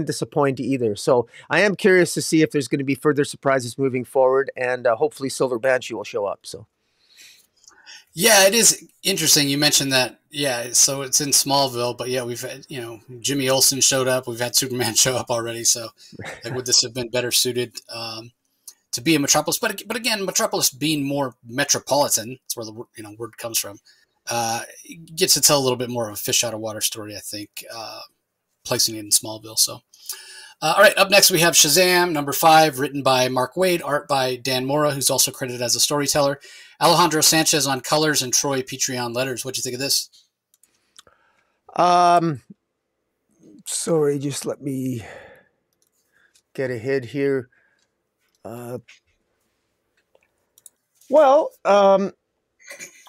disappoint either. So I am curious to see if there's going to be further surprises moving forward, and hopefully Silver Banshee will show up. So, yeah, it is interesting. You mentioned that. Yeah, so it's in Smallville, but yeah, we've had Jimmy Olsen showed up. We've had Superman show up already. So, would this have been better suited to be in Metropolis? But again, Metropolis being more metropolitan, that's where the word comes from. Gets to tell a little bit more of a fish out of water story, I think, placing it in Smallville. So, all right, up next we have Shazam, number 5, written by Mark Waid, art by Dan Mora, who's also credited as a storyteller. Alejandro Sanchez on colors and Troy Petrie on letters. What do you think of this? Sorry, just let me get ahead here.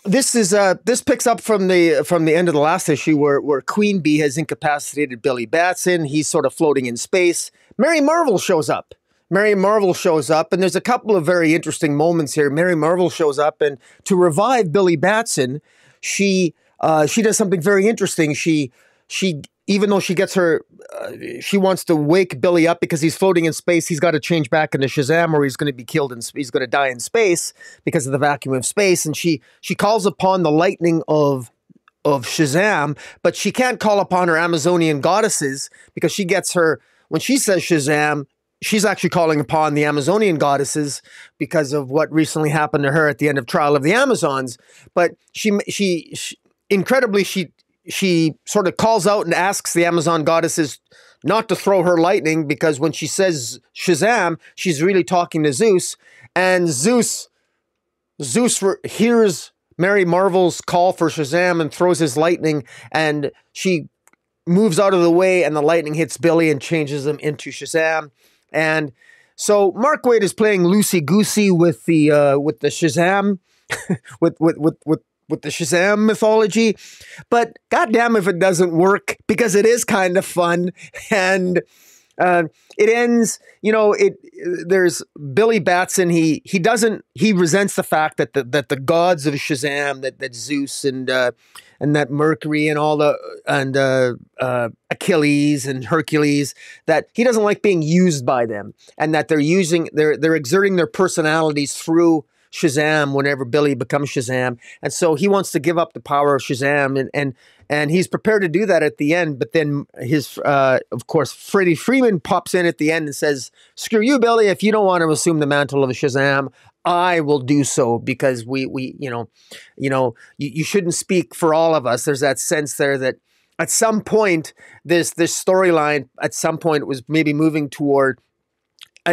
This picks up from the end of the last issue where Queen Bee has incapacitated Billy Batson. He's sort of floating in space. Mary Marvel shows up. And there's a couple of very interesting moments here. Mary Marvel shows up, and to revive Billy Batson, she does something very interesting. She even though she gets her, she wants to wake Billy up because he's floating in space. He's got to change back into Shazam, or he's going to be killed he's going to die in space because of the vacuum of space. And she calls upon the lightning of Shazam, but she can't call upon her Amazonian goddesses because she gets her, when she says Shazam, she's actually calling upon the Amazonian goddesses because of what recently happened to her at the end of Trial of the Amazons. But she incredibly, she sort of calls out and asks the Amazon goddesses not to throw her lightning, because when she says Shazam, she's really talking to Zeus, and Zeus hears Mary Marvel's call for Shazam and throws his lightning, and she moves out of the way, and the lightning hits Billy and changes him into Shazam. And so Mark Waid is playing loosey-goosey with the Shazam, with the Shazam mythology, but goddamn if it doesn't work, because it is kind of fun. And it ends, there's Billy Batson. He resents the fact that the gods of Shazam, that Zeus and that Mercury and Achilles and Hercules, that he doesn't like being used by them, and that they're exerting their personalities through Shazam whenever Billy becomes Shazam, and so he wants to give up the power of Shazam, and he's prepared to do that at the end. But then his, of course, Freddie Freeman pops in at the end and says, "Screw you, Billy! If you don't want to assume the mantle of Shazam, I will do so, because we you shouldn't speak for all of us." There's that sense there that at some point this storyline at some point was maybe moving toward.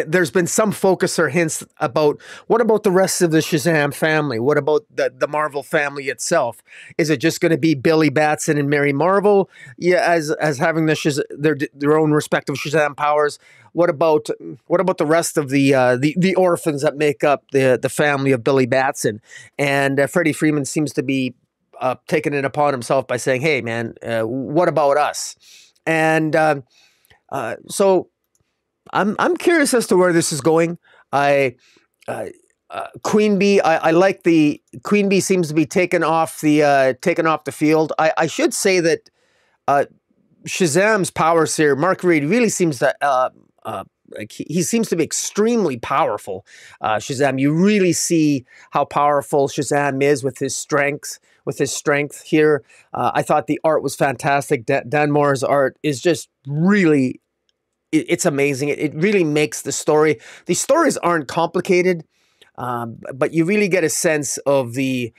There's been some focus or hints about what about the rest of the Shazam family? What about the Marvel family itself? Is it just going to be Billy Batson and Mary Marvel, yeah, as having their own respective Shazam powers? What about the rest of the orphans that make up the family of Billy Batson? And Freddie Freeman seems to be taking it upon himself by saying, "Hey, man, what about us?" And so. I'm curious as to where this is going. Queen Bee. I like the Queen Bee seems to be taken off the field. I should say that Shazam's powers here. Mark Reed really seems to like he seems to be extremely powerful. Shazam. You really see how powerful Shazam is with his strength. Here. I thought the art was fantastic. Dan Moore's art is just really. It's amazing. It really makes the story. These stories aren't complicated, but you really get a sense of the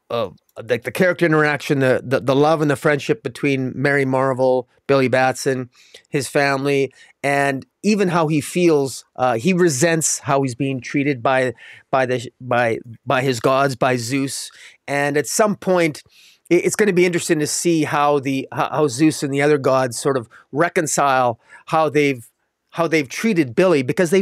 character interaction, the love and the friendship between Mary Marvel, Billy Batson, his family, and even how he feels. He resents how he's being treated by his gods, by Zeus, and at some point. It's going to be interesting to see how Zeus and the other gods sort of reconcile how they've treated Billy, because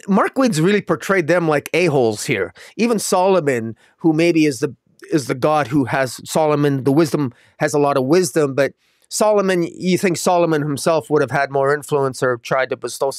Mark Waid's really portrayed them like a-holes here. Even Solomon, who maybe is the god who has Solomon, the wisdom has a lot of wisdom, but Solomon, you think Solomon himself would have had more influence or tried to bestow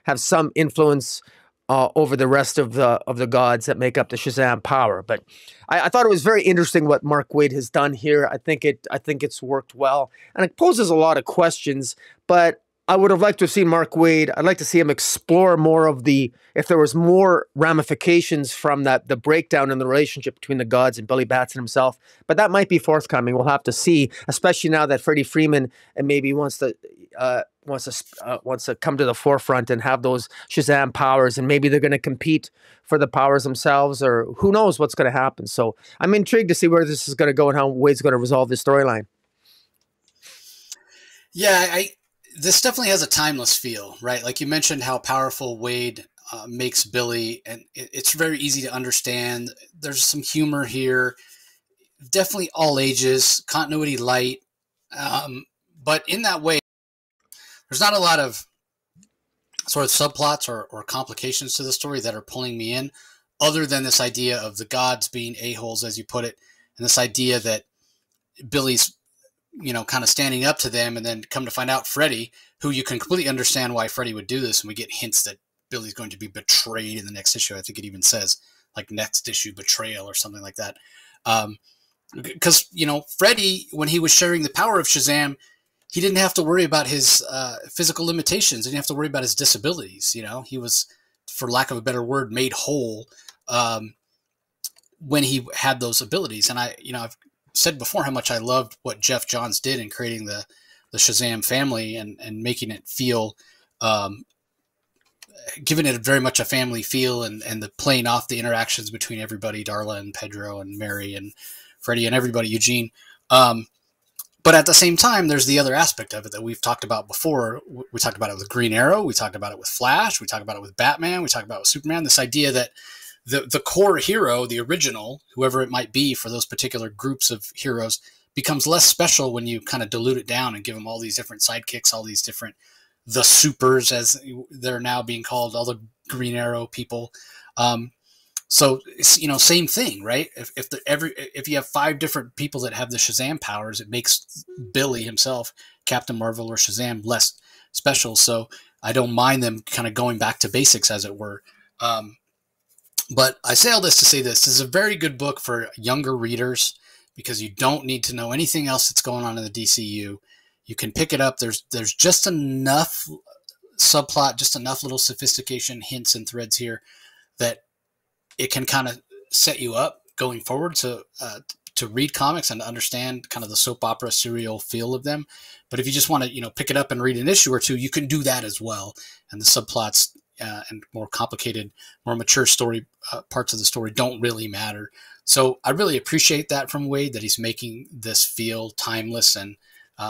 have some influence over the rest of the gods that make up the Shazam power. But I thought it was very interesting what Mark Waid has done here. I think it's worked well, and it poses a lot of questions. But I would have liked to have seen Mark Waid. I'd like to see him explore more of if there was more ramifications from the breakdown in the relationship between the gods and Billy Batson himself. But that might be forthcoming. We'll have to see, especially now that Freddie Freeman and maybe wants to come to the forefront and have those Shazam powers, and maybe they're going to compete for the powers themselves, or who knows what's going to happen. So I'm intrigued to see where this is going to go and how Waid's going to resolve this storyline. Yeah, this definitely has a timeless feel, right? Like you mentioned how powerful Waid makes Billy, and it's very easy to understand. There's some humor here, definitely all ages, continuity light, but in that way, there's not a lot of sort of subplots or complications to the story that are pulling me in, other than this idea of the gods being a-holes, as you put it, and this idea that Billy's, kind of standing up to them, and then come to find out Freddy, who you can completely understand why Freddy would do this, and we get hints that Billy's going to be betrayed in the next issue. I think it even says, like, next issue betrayal or something like that. Because, Freddy, when he was sharing the power of Shazam, he didn't have to worry about his physical limitations. He didn't have to worry about his disabilities. He was, for lack of a better word, made whole when he had those abilities. And I've said before how much I loved what Jeff Johns did in creating the Shazam family and making it feel, giving it very much a family feel, and the playing off the interactions between everybody, Darla and Pedro and Mary and Freddie and everybody, Eugene. But at the same time, there's the other aspect of it that we've talked about before. We talked about it with Green Arrow. We talked about it with Flash. We talked about it with Batman. We talked about it with Superman. This idea that the core hero, the original, whoever it might be for those particular groups of heroes, becomes less special when you kind of dilute it down and give them all these different sidekicks, all these different, the supers, as they're now being called, all the Green Arrow people. So same thing, right? If you have 5 different people that have the Shazam powers, it makes Billy himself, Captain Marvel or Shazam, less special. So I don't mind them kind of going back to basics, as it were. But I say all this to say this is a very good book for younger readers, because you don't need to know anything else that's going on in the DCU. You can pick it up. There's just enough subplot, just enough little sophistication, hints and threads here that it can kind of set you up going forward to read comics and to understand kind of the soap opera serial feel of them. But if you just want to, pick it up and read an issue or two, you can do that as well. And the subplots and more complicated, more mature story parts of the story don't really matter. So I really appreciate that from Wade, that he's making this feel timeless and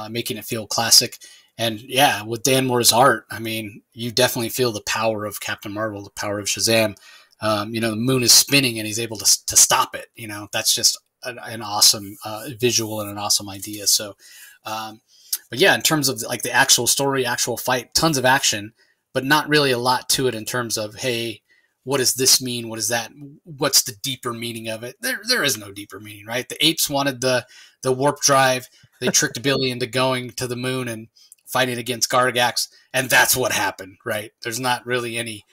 making it feel classic. And yeah, with Dan Moore's art, I mean, you definitely feel the power of Captain Marvel, the power of Shazam. The moon is spinning and he's able to stop it. That's just an awesome visual and an awesome idea. So, but yeah, in terms of like the actual story, actual fight, tons of action, but not really a lot to it in terms of, hey, what does this mean? What is that? What's the deeper meaning of it? There is no deeper meaning, right? The apes wanted the warp drive. They tricked Billy into going to the moon and fighting against Gargax, and that's what happened, right? There's not really any,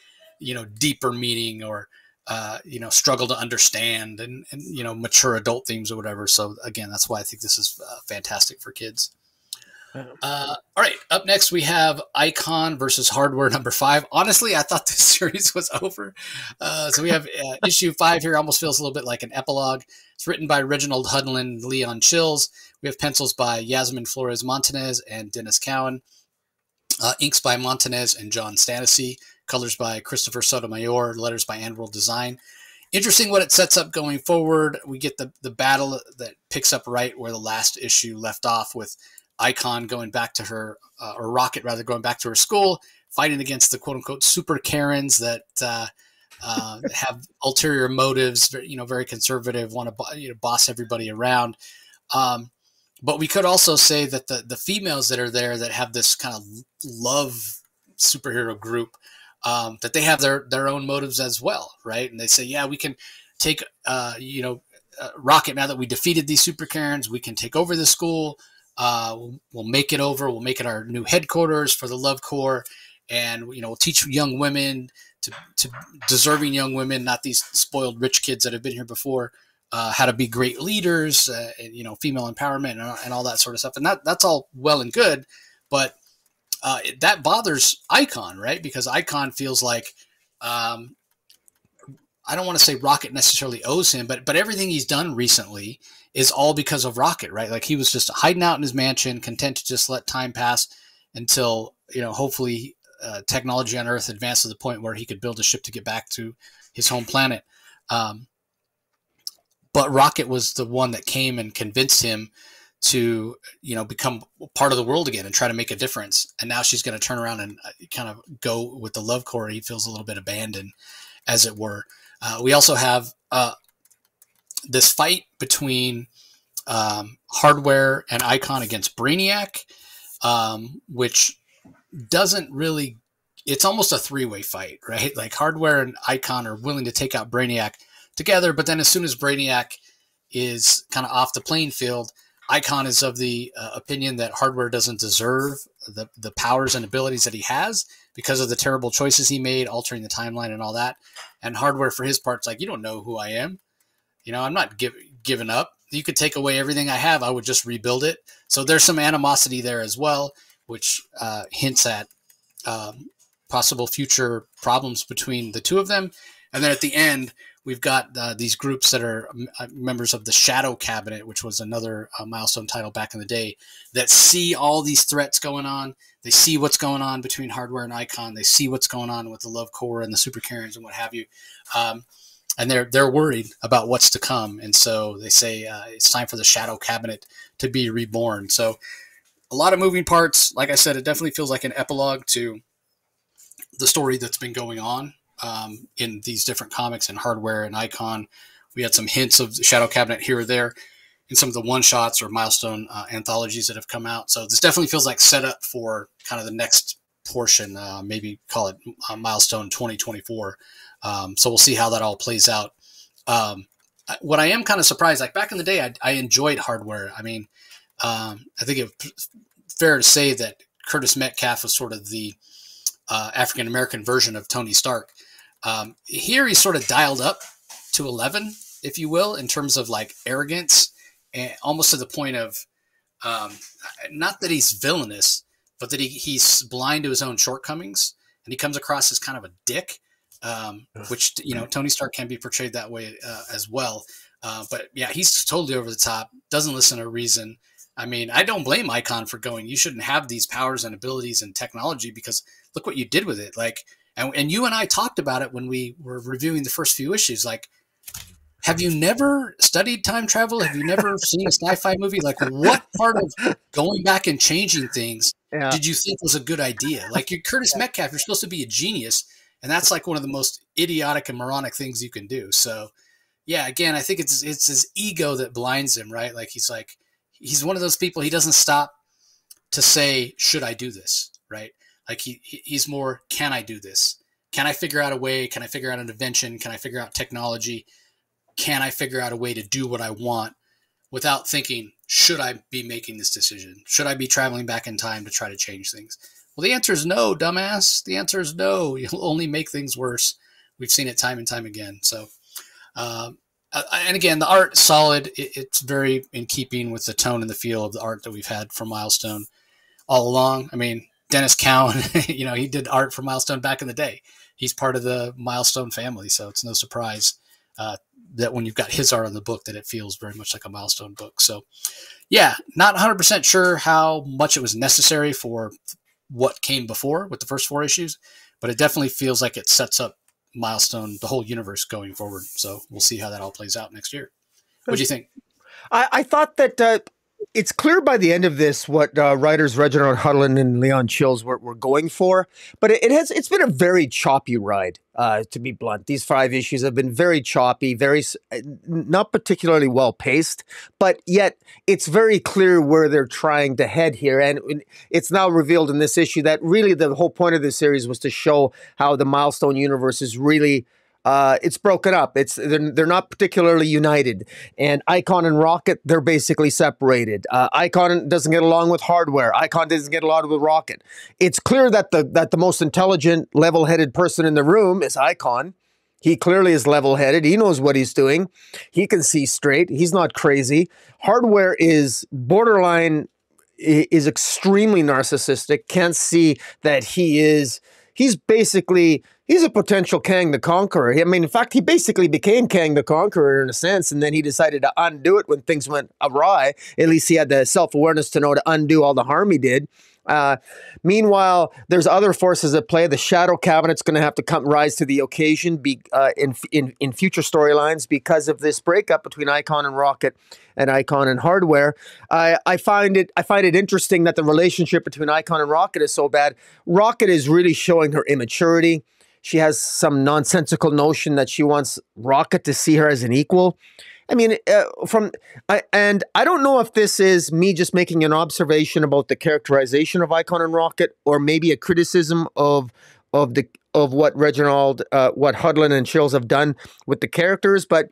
deeper meaning or, struggle to understand and mature adult themes or whatever. So again, that's why I think this is fantastic for kids. All right, up next we have Icon versus Hardware number 5. Honestly, I thought this series was over. So we have issue 5 here. Almost feels a little bit like an epilogue. It's written by Reginald Hudlin, Leon Chills. We have pencils by Yasmin Flores Montanez and Dennis Cowan. Inks by Montanez and John Stanisi. Colors by Christopher Sotomayor. Letters by Anworld Design. Interesting what it sets up going forward. We get the battle that picks up right where the last issue left off, with Icon going back to her, or Rocket rather, going back to her school, fighting against the quote-unquote super Karens that have ulterior motives, very conservative, want to boss everybody around. But we could also say that the females that are there that have this kind of love superhero group, that they have their own motives as well, right? And they say, yeah, we can take, Rocket, now that we defeated these super Karens, we can take over the school. We'll make it over. We'll make it our new headquarters for the Love Corps, and we'll teach young women to deserving young women, not these spoiled rich kids that have been here before, how to be great leaders, and female empowerment and all that sort of stuff. And that's all well and good, but that bothers Icon, right? Because Icon feels like, I don't want to say Rocket necessarily owes him, but everything he's done recently is all because of Rocket, right? Like he was just hiding out in his mansion, content to just let time pass until, hopefully technology on Earth advanced to the point where he could build a ship to get back to his home planet. But Rocket was the one that came and convinced him to, become part of the world again and try to make a difference. And now she's going to turn around and kind of go with the Love Corps. He feels a little bit abandoned, as it were. We also have this fight between Hardware and Icon against Brainiac, which doesn't really, it's almost a three-way fight, right? Like Hardware and Icon are willing to take out Brainiac together, but then as soon as Brainiac is kind of off the playing field, Icon is of the opinion that Hardware doesn't deserve the powers and abilities that he has because of the terrible choices he made, altering the timeline and all that. And Hardware, for his part, is like, you don't know who I am. I'm not giving up. You could take away everything I have. I would just rebuild it. So there's some animosity there as well, which hints at possible future problems between the two of them. And then at the end, we've got these groups that are members of the Shadow Cabinet, which was another milestone title back in the day, that see all these threats going on. They see what's going on between Hardware and Icon. They see what's going on with the Love Corps and the Super Karens and what have you. And they're worried about what's to come. And so they say it's time for the Shadow Cabinet to be reborn. So a lot of moving parts. Like I said, it definitely feels like an epilogue to the story that's been going on in these different comics and Hardware and Icon. We had some hints of the Shadow Cabinet here or there in some of the one-shots or milestone anthologies that have come out. So this definitely feels like setup for kind of the next portion, maybe call it milestone 2024. So we'll see how that all plays out. What I am kind of surprised, like back in the day, I enjoyed Hardware. I mean, I think it's fair to say that Curtis Metcalf was sort of the African-American version of Tony Stark. Here he's sort of dialed up to 11, if you will, in terms of like arrogance, and almost to the point of not that he's villainous, but that he's blind to his own shortcomings, and he comes across as kind of a dick. which Tony Stark can be portrayed that way as well. But yeah, he's totally over the top. Doesn't listen to reason. I mean, I don't blame Icon for going, you shouldn't have these powers and abilities and technology because look what you did with it. Like, and you and I talked about it when we were reviewing the first few issues. Like, have you never studied time travel? Have you never seen a sci-fi movie? Like, what part of going back and changing things did you think was a good idea? Like, you're Curtis Metcalf, you're supposed to be a genius, and that's like one of the most idiotic and moronic things you can do. So, yeah, again, I think it's his ego that blinds him, right? Like, he's one of those people, he doesn't stop to say, should I do this, right? Like, he's more, can I do this? Can I figure out a way? Can I figure out an invention? Can I figure out technology? Can I figure out a way to do what I want without thinking, should I be making this decision? Should I be traveling back in time to try to change things? Well, the answer is no, dumbass. The answer is no. You'll only make things worse. We've seen it time and time again. So, and again, the art is solid. It's very in keeping with the tone and the feel of the art that we've had from Milestone all along. I mean, Dennis Cowan, he did art for Milestone back in the day. He's part of the Milestone family, so it's no surprise that when you've got his art on the book that it feels very much like a Milestone book. So yeah, not 100% sure how much it was necessary for what came before with the first 4 issues, but it definitely feels like it sets up Milestone, the whole universe going forward. So we'll see how that all plays out next year. What do you think? I thought that it's clear by the end of this what writers Reginald Hudlin and Leon Chills were going for, but it's been a very choppy ride, to be blunt. These 5 issues have been very choppy, very not particularly well paced, but yet it's very clear where they're trying to head here, and it's now revealed in this issue that really the whole point of this series was to show how the Milestone universe is really it's broken up. They're not particularly united. And Icon and Rocket, they're basically separated. Icon doesn't get along with Hardware. Icon doesn't get along with Rocket. It's clear that the most intelligent, level-headed person in the room is Icon. He clearly is level-headed. He knows what he's doing. He can see straight. He's not crazy. Hardware is borderline, is extremely narcissistic. Can't see that he's a potential Kang the Conqueror. I mean, in fact, he basically became Kang the Conqueror in a sense, and then he decided to undo it when things went awry. At least he had the self-awareness to know to undo all the harm he did. Meanwhile, there's other forces at play. The Shadow Cabinet's going to have to rise to the occasion in future storylines because of this breakup between Icon and Rocket and Icon and Hardware. I find it interesting that the relationship between Icon and Rocket is so bad. Rocket is really showing her immaturity. She has some nonsensical notion that she wants Rocket to see her as an equal. I mean, and I don't know if this is me just making an observation about the characterization of Icon and Rocket, or maybe a criticism of what what Hudlin and Chills have done with the characters. But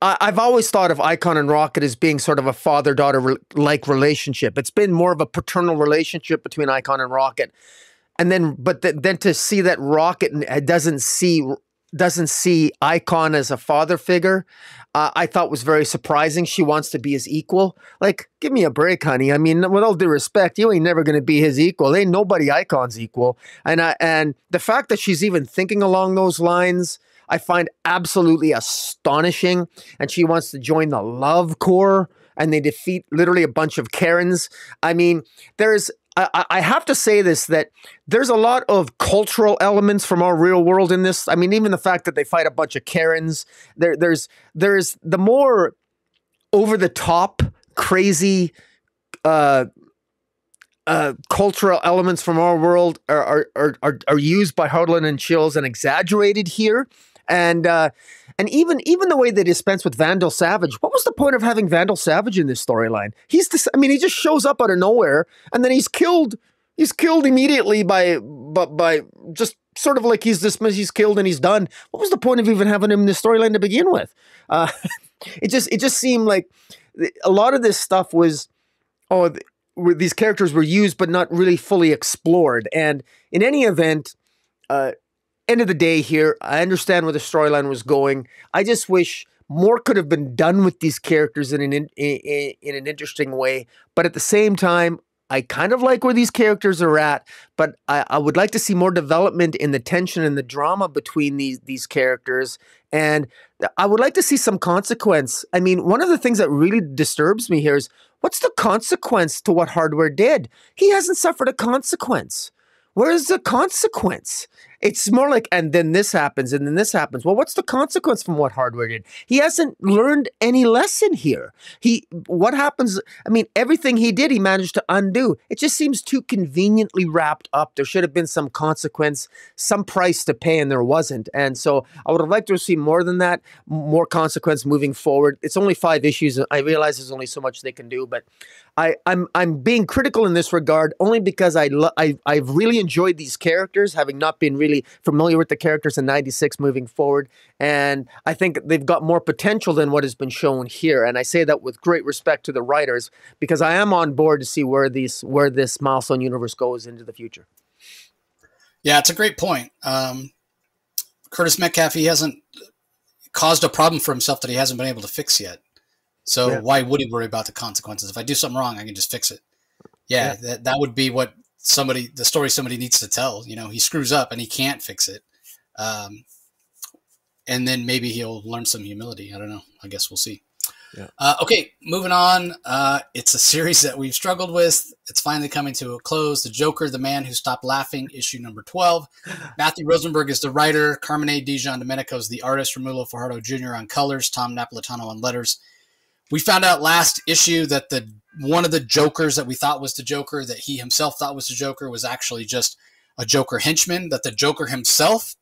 I've always thought of Icon and Rocket as being sort of a father-daughter like relationship. It's been more of a paternal relationship between Icon and Rocket. And then, then to see that Rocket doesn't see Icon as a father figure, I thought was very surprising. She wants to be his equal. Like, give me a break, honey. I mean, with all due respect, you ain't never going to be his equal. Ain't nobody Icon's equal. And the fact that she's even thinking along those lines, I find absolutely astonishing. And she wants to join the Love Corps, and they defeat literally a bunch of Karens. I mean, I have to say this, that there's a lot of cultural elements from our real world in this. I mean, even the fact that they fight a bunch of Karens, there's the more over the top, crazy cultural elements from our world are used by Hudlin and Chills and exaggerated here. And even the way they dispense with Vandal Savage, what was the point of having Vandal Savage in this storyline? He just shows up out of nowhere, and then he's killed. He's killed immediately by just sort of like he's killed and he's done. What was the point of even having him in this storyline to begin with? It just seemed like a lot of this stuff was, these characters were used but not really fully explored. And in any event, end of the day here, I understand where the storyline was going. I just wish more could have been done with these characters in an interesting way. But at the same time, I kind of like where these characters are at, but I would like to see more development in the tension and the drama between these characters. And I would like to see some consequence. I mean, one of the things that really disturbs me here is what's the consequence to what Hardware did? He hasn't suffered a consequence. Where's the consequence? It's more like, and then this happens, and then this happens. Well, what's the consequence from what Hardware did? He hasn't learned any lesson here. What happens? I mean, everything he did, he managed to undo. It just seems too conveniently wrapped up. There should have been some consequence, some price to pay, and there wasn't. And so I would have liked to see more than that, more consequence moving forward. It's only 5 issues. I realize there's only so much they can do, but I'm being critical in this regard only because I've really enjoyed these characters, having not been really familiar with the characters in 96 moving forward, and I think they've got more potential than what has been shown here. And I say that with great respect to the writers because I am on board to see where this Milestone universe goes into the future. Yeah, it's a great point. Curtis Metcalf, he hasn't caused a problem for himself that he hasn't been able to fix yet. So why would he worry about the consequences? If I do something wrong, I can just fix it. Yeah. That would be what the story somebody needs to tell. You know, he screws up and he can't fix it. And then maybe he'll learn some humility. I don't know. I guess we'll see. Yeah. Okay, moving on. It's a series that we've struggled with. It's finally coming to a close. The Joker, the Man Who Stopped Laughing, issue number 12. Matthew Rosenberg is the writer. Carmine Dijon-Domenico is the artist. Romulo Fajardo Jr. on colors. Tom Napolitano on letters. We found out last issue that one of the Jokers that we thought was the Joker, that he himself thought was the Joker, was actually just a Joker henchman, that the Joker himself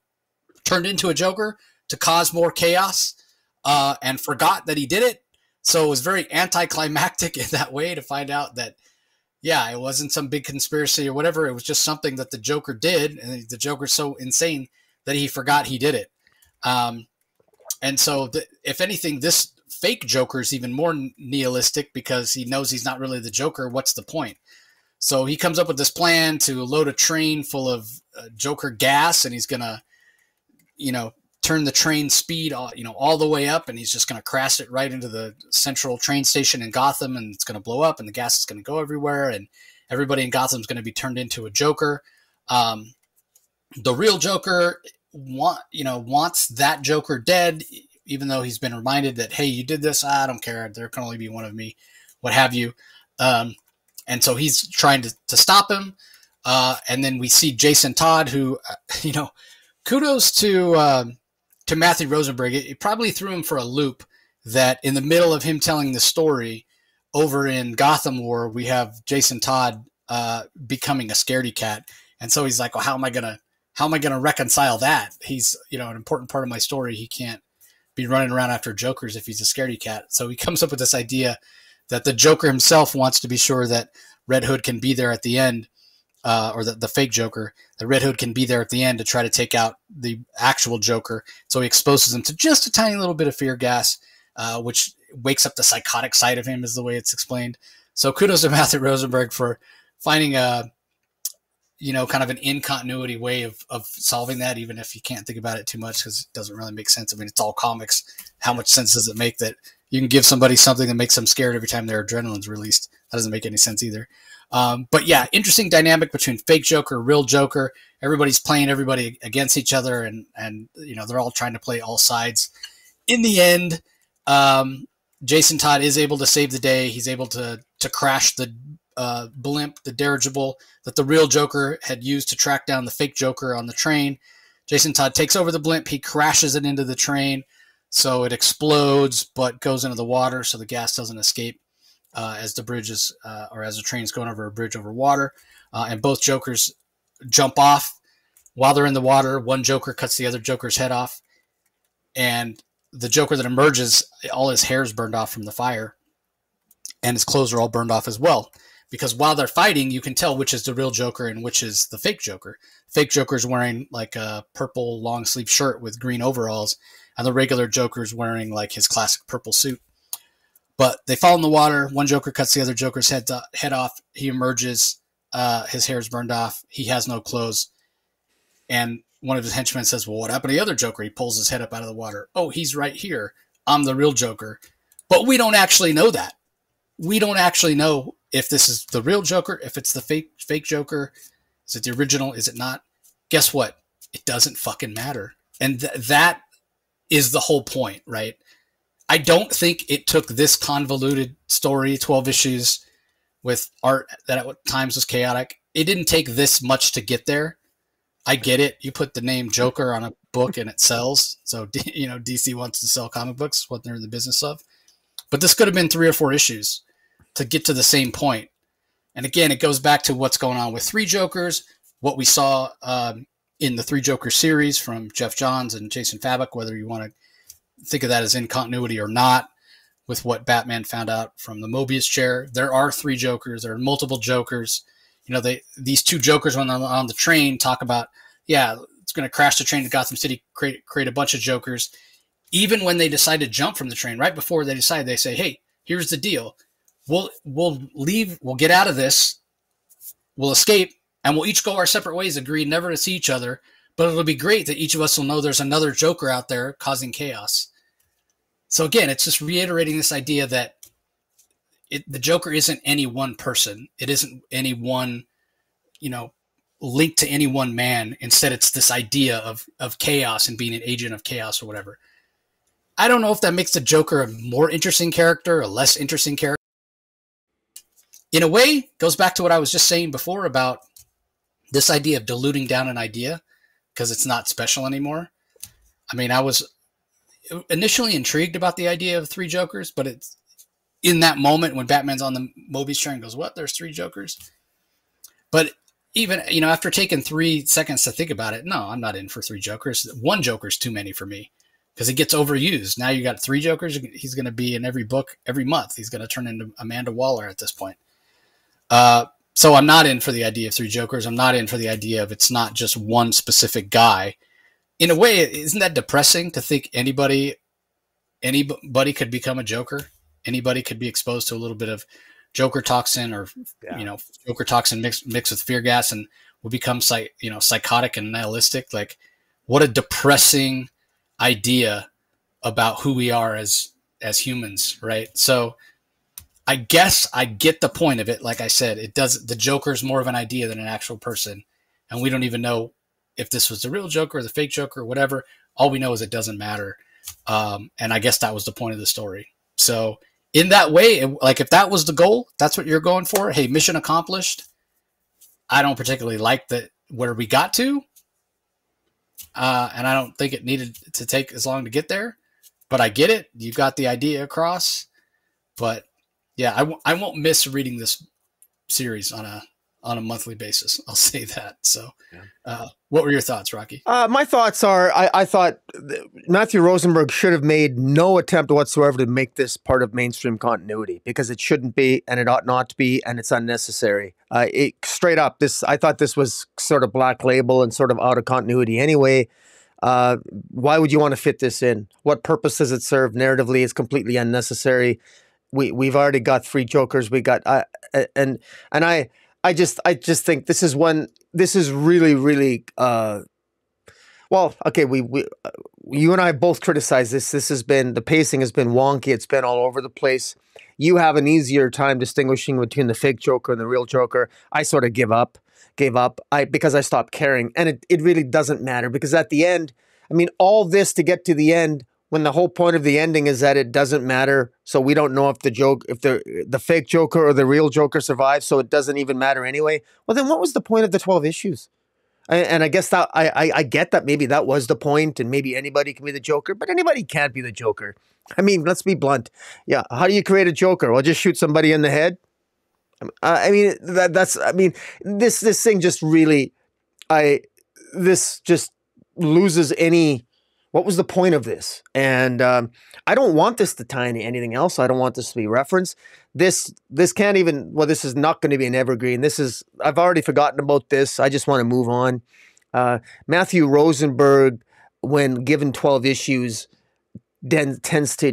turned into a Joker to cause more chaos and forgot that he did it. So it was very anticlimactic in that way to find out that, yeah, it wasn't some big conspiracy or whatever. It was just something that the Joker did, and the Joker's so insane that he forgot he did it. And so, if anything, this fake Joker is even more nihilistic because he knows he's not really the Joker. What's the point? So he comes up with this plan to load a train full of Joker gas, and he's going to, turn the train speed, all the way up, and he's just going to crash it right into the central train station in Gotham, and it's going to blow up, and the gas is going to go everywhere, and everybody in Gotham is going to be turned into a Joker. The real Joker wants that Joker dead, even though he's been reminded that, hey, you did this, I don't care, there can only be one of me, what have you. And so he's trying to stop him. And then we see Jason Todd, who, kudos to Matthew Rosenberg. It probably threw him for a loop that in the middle of him telling the story over in Gotham War, we have Jason Todd becoming a scaredy cat. And so he's like, well, how am I going to reconcile that? He's, an important part of my story. He can't be running around after Jokers if he's a scaredy cat. So he comes up with this idea that the Joker himself wants to be sure that Red Hood can be there at the end, or the fake Joker, the Red Hood can be there at the end to try to take out the actual Joker. So he exposes him to just a tiny little bit of fear gas, which wakes up the psychotic side of him, is the way it's explained. So kudos to Matthew Rosenberg for finding kind of an in-continuity way of solving that, even if you can't think about it too much because it doesn't really make sense. I mean, it's all comics. How much sense does it make that you can give somebody something that makes them scared every time their adrenaline's released? That doesn't make any sense either. But yeah, interesting dynamic between fake Joker, real Joker. Everybody's playing everybody against each other, and they're all trying to play all sides. In the end, Jason Todd is able to save the day. He's able to crash the blimp, the dirigible that the real Joker had used to track down the fake Joker on the train. Jason Todd takes over the blimp. He crashes it into the train, so it explodes but goes into the water, so the gas doesn't escape as the bridge is, or as the train is going over a bridge over water. And both Jokers jump off. While they're in the water, one Joker cuts the other Joker's head off, and the Joker that emerges, all his hair's burned off from the fire, and his clothes are all burned off as well. Because while they're fighting, you can tell which is the real Joker and which is the fake Joker. Fake Joker's wearing like a purple long sleeve shirt with green overalls, and the regular Joker's wearing like his classic purple suit. But they fall in the water. One Joker cuts the other Joker's head off. He emerges. His hair's burned off. He has no clothes. And one of his henchmen says, well, what happened to the other Joker? He pulls his head up out of the water. Oh, he's right here. I'm the real Joker. But we don't actually know that. We don't actually know if this is the real Joker, if it's the fake Joker, is it the original? Is it not? Guess what? It doesn't fucking matter. And that is the whole point, right? I don't think it took this convoluted story, 12 issues with art that at times was chaotic. It didn't take this much to get there. I get it. You put the name Joker on a book and it sells. So, DC wants to sell comic books, what they're in the business of. But this could have been 3 or 4 issues to get to the same point. And again, it goes back to what's going on with 3 Jokers, what we saw in the 3 Joker series from Jeff Johns and Jason Fabok, whether you want to think of that as in continuity or not, with what Batman found out from the Mobius chair. There are 3 Jokers. There are multiple Jokers. These 2 Jokers on the train talk about, it's going to crash the train to Gotham City, create a bunch of Jokers. Even when they decide to jump from the train, right before they decide, they say, hey, here's the deal. We'll leave, we'll get out of this, we'll escape, and we'll each go our separate ways, agree never to see each other, but it'll be great that each of us will know there's another Joker out there causing chaos. So again, it's just reiterating this idea that the Joker isn't any one person. It isn't any one, linked to any one man. Instead, it's this idea of chaos and being an agent of chaos or whatever. I don't know if that makes the Joker a more interesting character, a less interesting character. In a way, goes back to what I was just saying before about this idea of diluting down an idea because it's not special anymore. I mean, I was initially intrigued about the idea of 3 Jokers, but it's in that moment when Batman's on the Mobius chair and goes, what? There's 3 Jokers? But even, after taking 3 seconds to think about it, no, I'm not in for 3 Jokers. 1 Joker's too many for me because it gets overused. Now you got 3 Jokers. He's going to be in every book every month. He's going to turn into Amanda Waller at this point. So I'm not in for the idea of 3 Jokers. I'm not in for the idea of it's not just one specific guy. In a way, isn't that depressing to think anybody could become a Joker? Anybody could be exposed to a little bit of Joker toxin or, Joker toxin mixed with fear gas and will become psychotic and nihilistic. Like, what a depressing idea about who we are as humans, right? So I guess I get the point of it. Like I said, the Joker's more of an idea than an actual person. And we don't even know if this was the real Joker or the fake Joker or whatever. All we know is it doesn't matter. And I guess that was the point of the story. So in that way, if that was the goal, that's what you're going for. Hey, mission accomplished. I don't particularly like where we got to. And I don't think it needed to take as long to get there, but I get it. You got the idea across, but yeah, I won't miss reading this series on a monthly basis. I'll say that. So, what were your thoughts, Rocky? My thoughts are, I thought Matthew Rosenberg should have made no attempt whatsoever to make this part of mainstream continuity because it shouldn't be, and it ought not to be, and it's unnecessary. Straight up, I thought this was sort of Black Label and sort of out of continuity anyway. Why would you want to fit this in? What purpose does it serve narratively? It's completely unnecessary. We've already got 3 Jokers. We got and I just think this is really, really well, okay, you and I both criticize this. The pacing has been wonky. It's been all over the place. You have an easier time distinguishing between the fake Joker and the real Joker. I sort of gave up because I stopped caring. And it really doesn't matter because at the end, I mean, all this to get to the end when the whole point of the ending is that it doesn't matter. So we don't know if the fake Joker or the real Joker survives. So it doesn't even matter anyway. Well, then what was the point of the 12 issues? And I guess that I get that maybe that was the point and maybe anybody can be the Joker, but anybody can't be the Joker. I mean, let's be blunt. Yeah. How do you create a Joker? Well, just shoot somebody in the head. This thing just really, this just loses any, what was the point of this? And I don't want this to tie into anything else. I don't want this to be referenced. This can't even, well, this is not going to be an evergreen. I've already forgotten about this. I just want to move on. Matthew Rosenberg, when given 12 issues, then tends to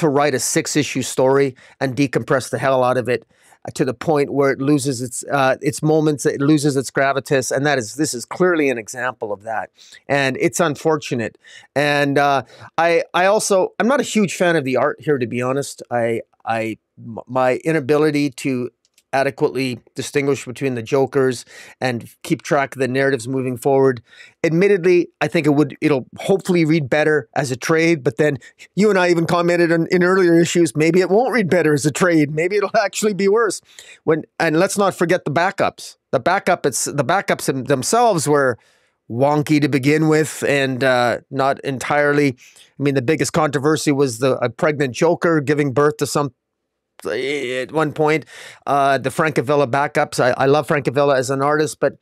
write a 6-issue story and decompress the hell out of it to the point where it loses its moments, it loses its gravitas, and this is clearly an example of that, and it's unfortunate. And I'm not a huge fan of the art here, to be honest. I my inability to adequately distinguish between the Jokers and keep track of the narratives moving forward. Admittedly, I think it'll hopefully read better as a trade, but then you and I even commented in earlier issues, maybe it won't read better as a trade. Maybe it'll actually be worse. And let's not forget the backups. The backups themselves were wonky to begin with, and not entirely. I mean, the biggest controversy was a pregnant Joker giving birth to some at one point. The Francavilla backups. I love Francavilla as an artist, but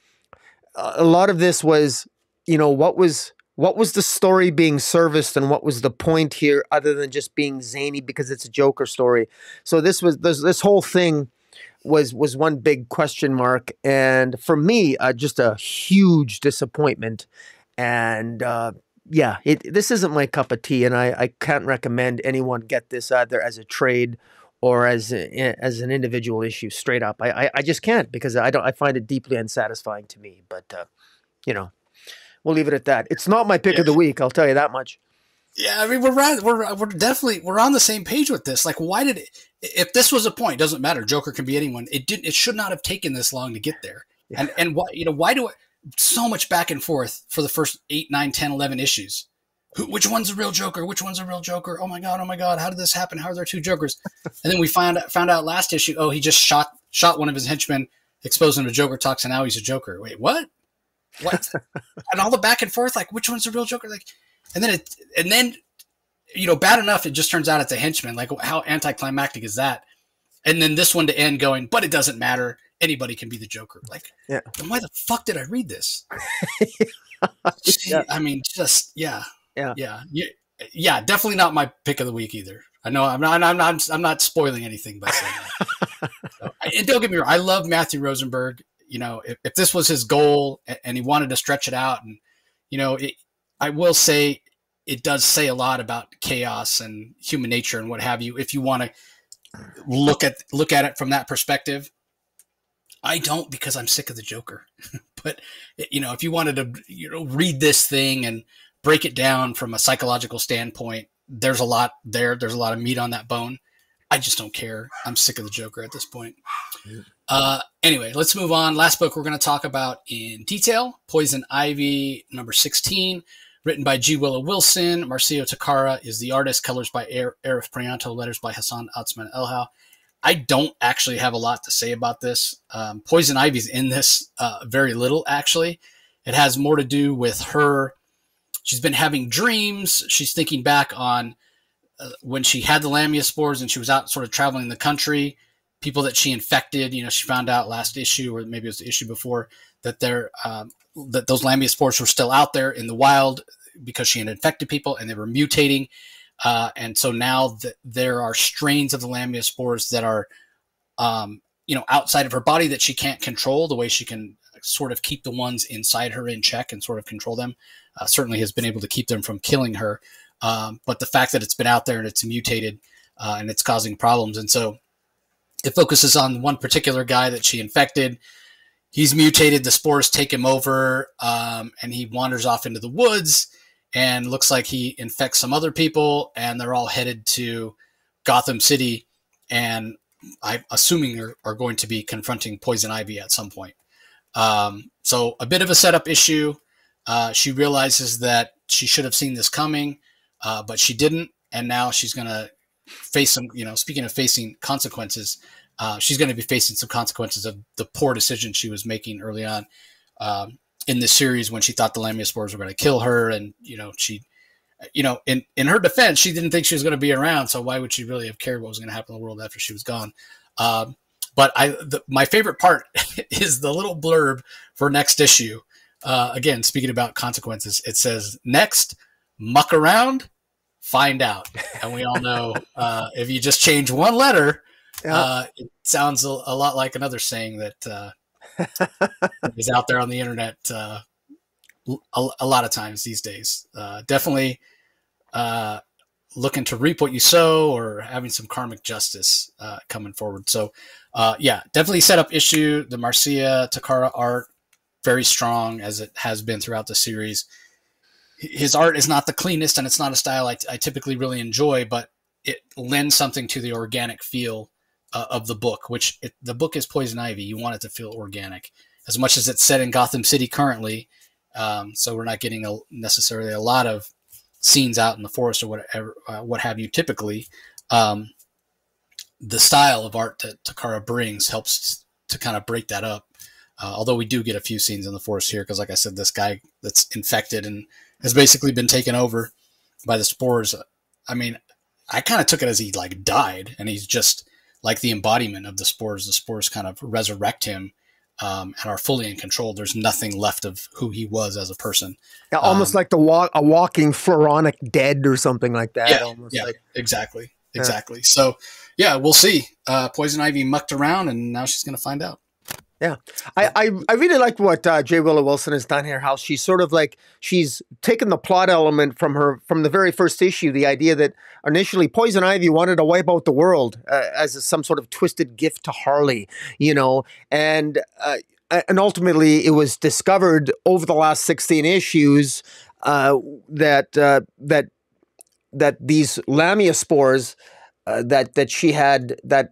a lot of this was, what was the story being serviced, and what was the point here, other than just being zany because it's a Joker story. So this whole thing was one big question mark, and for me, just a huge disappointment. And this isn't my cup of tea, and I can't recommend anyone get this either as a trade or as an individual issue. Straight up, I just can't, because I find it deeply unsatisfying to me. But we'll leave it at that. It's not my pick of the week, I'll tell you that much. Yeah, I mean, we're definitely on the same page with this. Like, why did it? If this was a point, doesn't matter. Joker can be anyone. It should not have taken this long to get there. Yeah. And why do it so much back and forth for the first 8, 9, 10, 11 issues? Which one's a real Joker? Which one's a real Joker? Oh my god! How did this happen? How are there two Jokers? And then we found out last issue. Oh, he just shot one of his henchmen, exposed him to Joker talks, and now he's a Joker. Wait, what? And all the back and forth, like, which one's a real Joker? Like, and then bad enough, it just turns out it's a henchman. Like, how anticlimactic is that? And then this one to end going, but it doesn't matter. Anybody can be the Joker. Like, yeah. Then why the fuck did I read this? Yeah. I mean, just yeah. Definitely not my pick of the week either. I know I'm not spoiling anything by saying that. And don't get me wrong, I love Matthew Rosenberg. If this was his goal and he wanted to stretch it out, and I will say it does say a lot about chaos and human nature and what have you. If you want to look at it from that perspective, I don't, because I'm sick of the Joker. But if you wanted to read this thing and break it down from a psychological standpoint, there's a lot there. There's a lot of meat on that bone. I just don't care. I'm sick of the Joker at this point. Anyway, let's move on. Last book we're going to talk about in detail, Poison Ivy, number 16, written by G. Willow Wilson. Marcio Takara is the artist, colors by Arif Prianto, letters by Hassan Otsman-Elhaou. I don't actually have a lot to say about this. Poison Ivy's in this very little, actually. It has more to do with her. She's been having dreams. She's thinking back on when she had the Lamia spores and she was out sort of traveling the country, people that she infected. She found out last issue, or maybe it was the issue before, that that those Lamia spores were still out there in the wild because she had infected people and they were mutating. And so now there are strains of the Lamia spores that are, outside of her body that she can't control, the way she can sort of keep the ones inside her in check and sort of control them. Certainly has been able to keep them from killing her. But the fact that it's been out there and it's mutated and it's causing problems. And so it focuses on one particular guy that she infected. He's mutated. The spores take him over, and he wanders off into the woods and looks like he infects some other people, and they're all headed to Gotham City, and I'm assuming are going to be confronting Poison Ivy at some point. So a bit of a setup issue. She realizes that she should have seen this coming, but she didn't, and now she's going to face some, speaking of facing consequences, she's going to be facing some consequences of the poor decision she was making early on in this series when she thought the Lamia spores were going to kill her. And, she, in her defense, she didn't think she was going to be around. So why would she really have cared what was going to happen in the world after she was gone? But my favorite part is the little blurb for next issue. Again, speaking about consequences, it says, next, muck around, find out. And we all know if you just change one letter, it sounds a lot like another saying that is out there on the internet a lot of times these days. Definitely looking to reap what you sow, or having some karmic justice coming forward. So, definitely set up issue. The Marcia Takara art, very strong, as it has been throughout the series. His art is not the cleanest, and it's not a style I typically really enjoy, but it lends something to the organic feel of the book, which the book is Poison Ivy. You want it to feel organic as much as it's set in Gotham City currently. So we're not getting necessarily a lot of scenes out in the forest or whatever, what have you. Typically, the style of art that Takara brings helps to kind of break that up. Although we do get a few scenes in the forest here, because like I said, this guy that's infected and has basically been taken over by the spores. I mean, I kind of took it as he like died, and he's just like the embodiment of the spores. The spores kind of resurrect him and are fully in control. There's nothing left of who he was as a person. Yeah, almost like a walking Floronic dead or something like that. Yeah, almost yeah, like, exactly. So, yeah, we'll see. Poison Ivy mucked around, and now she's going to find out. Yeah, I really like what J. Willow Wilson has done here. How she's sort of like she's taken the plot element from the very first issue. The idea that initially Poison Ivy wanted to wipe out the world as some sort of twisted gift to Harley, and ultimately it was discovered over the last 16 issues that these Lamia spores that she had that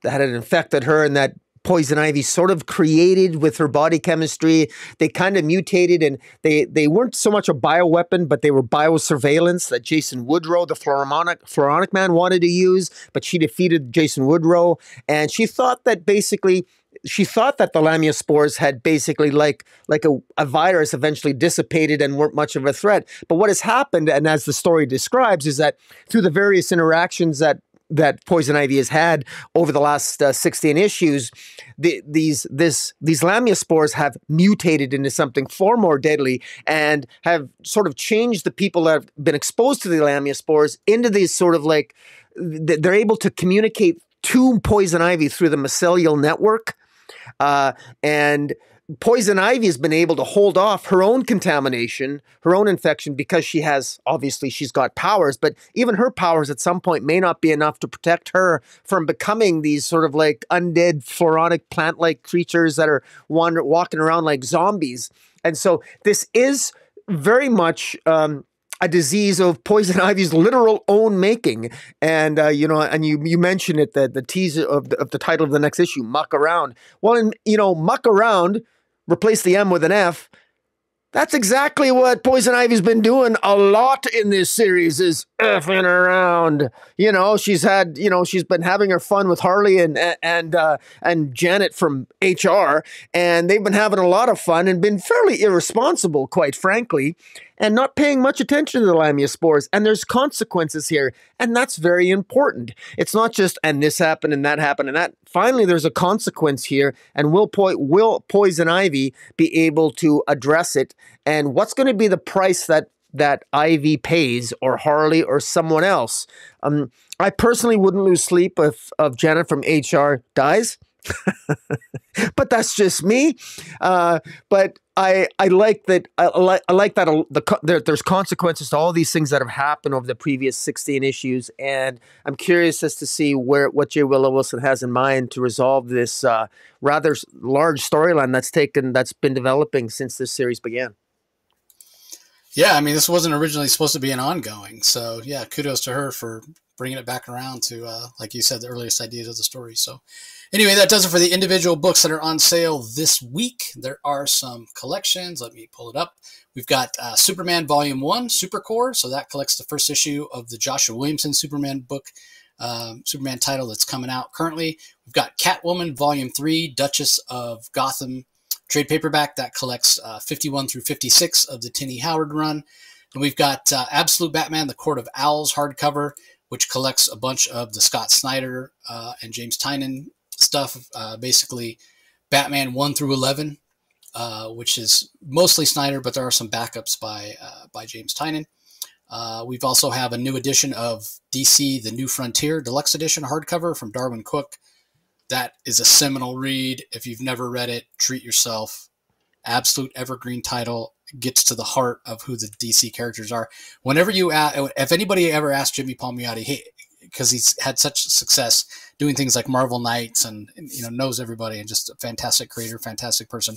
had infected her, and that Poison Ivy sort of created with her body chemistry. They kind of mutated, and they weren't so much a bioweapon, but they were biosurveillance that Jason Woodrow, the Floronic Man, wanted to use, but she defeated Jason Woodrow. And she thought that the Lamia spores had basically like a virus eventually dissipated and weren't much of a threat. But what has happened, and as the story describes, is that through the various interactions that Poison Ivy has had over the last 16 issues, these Lamia spores have mutated into something far more deadly and have sort of changed the people that have been exposed to the Lamia spores into these sort of like, they're able to communicate to Poison Ivy through the mycelial network. And Poison Ivy has been able to hold off her own contamination, her own infection, because she's got powers, but even her powers at some point may not be enough to protect her from becoming these sort of like undead Floronic plant-like creatures that are walking around like zombies. And so this is very much a disease of Poison Ivy's literal own making. And, and you mentioned it, the teaser of the title of the next issue, Muck Around. Well, Muck Around, replace the M with an F. That's exactly what Poison Ivy's been doing a lot in this series, is effing around. She's been having her fun with Harley and Janet from HR, and they've been having a lot of fun and been fairly irresponsible, quite frankly, and not paying much attention to the Lamia spores. And there's consequences here, and that's very important. It's not just, and this happened and that happened and that. Finally, there's a consequence here, and will Poison Ivy be able to address it? And what's going to be the price that Ivy pays, or Harley, or someone else? I personally wouldn't lose sleep if Janet from HR dies. But that's just me. But I like that. I like that there's consequences to all these things that have happened over the previous 16 issues, and I'm curious as to see what J. Willow Wilson has in mind to resolve this rather large storyline that's been developing since this series began. Yeah, I mean, this wasn't originally supposed to be an ongoing, so yeah, kudos to her for bringing it back around to, like you said, the earliest ideas of the story. So anyway, that does it for the individual books that are on sale this week. There are some collections. Let me pull it up. We've got Superman Volume 1, Supercore, so that collects the first issue of the Joshua Williamson Superman book, Superman title that's coming out currently. We've got Catwoman Volume 3, Duchess of Gotham trade paperback that collects 51 through 56 of the Tini Howard run. And we've got Absolute Batman, The Court of Owls hardcover, which collects a bunch of the Scott Snyder and James Tynion stuff, basically Batman 1 through 11, which is mostly Snyder, but there are some backups by James Tynion. We've also have a new edition of DC, The New Frontier Deluxe Edition hardcover from Darwin Cook. That is a seminal read. If you've never read it, treat yourself. Absolute evergreen title, gets to the heart of who the DC characters are. Whenever if anybody ever asked Jimmy Palmiotti, hey, because he's had such success doing things like Marvel Knights and knows everybody and just a fantastic creator, fantastic person.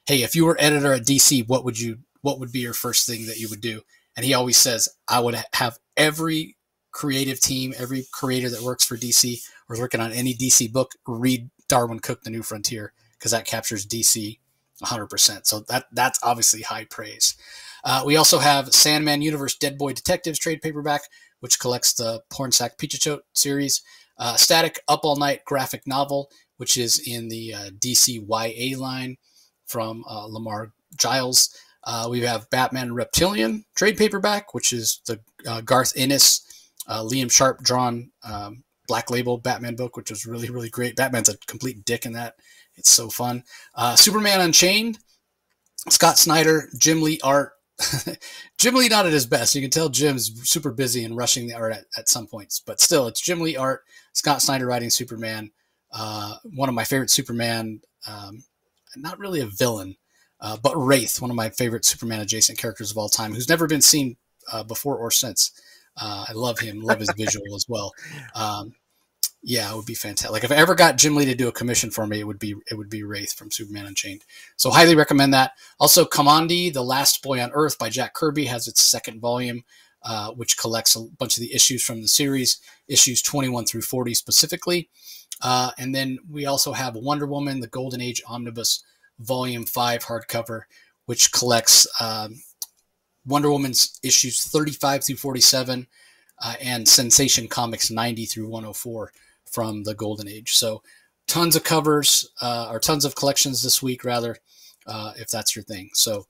Hey, if you were editor at DC, what would be your first thing that you would do? And he always says, I would have every creative team, every creator that works for DC or is working on any DC book, read Darwin Cook, The New Frontier, because that captures DC 100%. So that's obviously high praise. We also have Sandman Universe Dead Boy Detectives trade paperback, which collects the Pornsack Pichachote series. Static Up All Night graphic novel, which is in the DC YA line from Lamar Giles. We have Batman Reptilian trade paperback, which is the Garth Ennis, Liam Sharp drawn Black Label Batman book, which was really, really great. Batman's a complete dick in that. It's so fun. Superman Unchained, Scott Snyder, Jim Lee art. Jim Lee not at his best. You can tell Jim's super busy and rushing the art at some points, but still, it's Jim Lee art, Scott Snyder writing Superman. One of my favorite Superman, not really a villain, but Wraith, one of my favorite Superman adjacent characters of all time, who's never been seen before or since. I love him, love his visual as well. Yeah, it would be fantastic. Like if I ever got Jim Lee to do a commission for me, it would be Wraith from Superman Unchained. So highly recommend that. Also, Kamandi, The Last Boy on Earth by Jack Kirby has its second volume, which collects a bunch of the issues from the series, issues 21 through 40 specifically. And then we also have Wonder Woman, The Golden Age Omnibus, Volume 5 hardcover, which collects Wonder Woman's issues 35 through 47 and Sensation Comics 90 through 104 from the Golden Age. So tons of covers, or tons of collections this week, rather, if that's your thing. So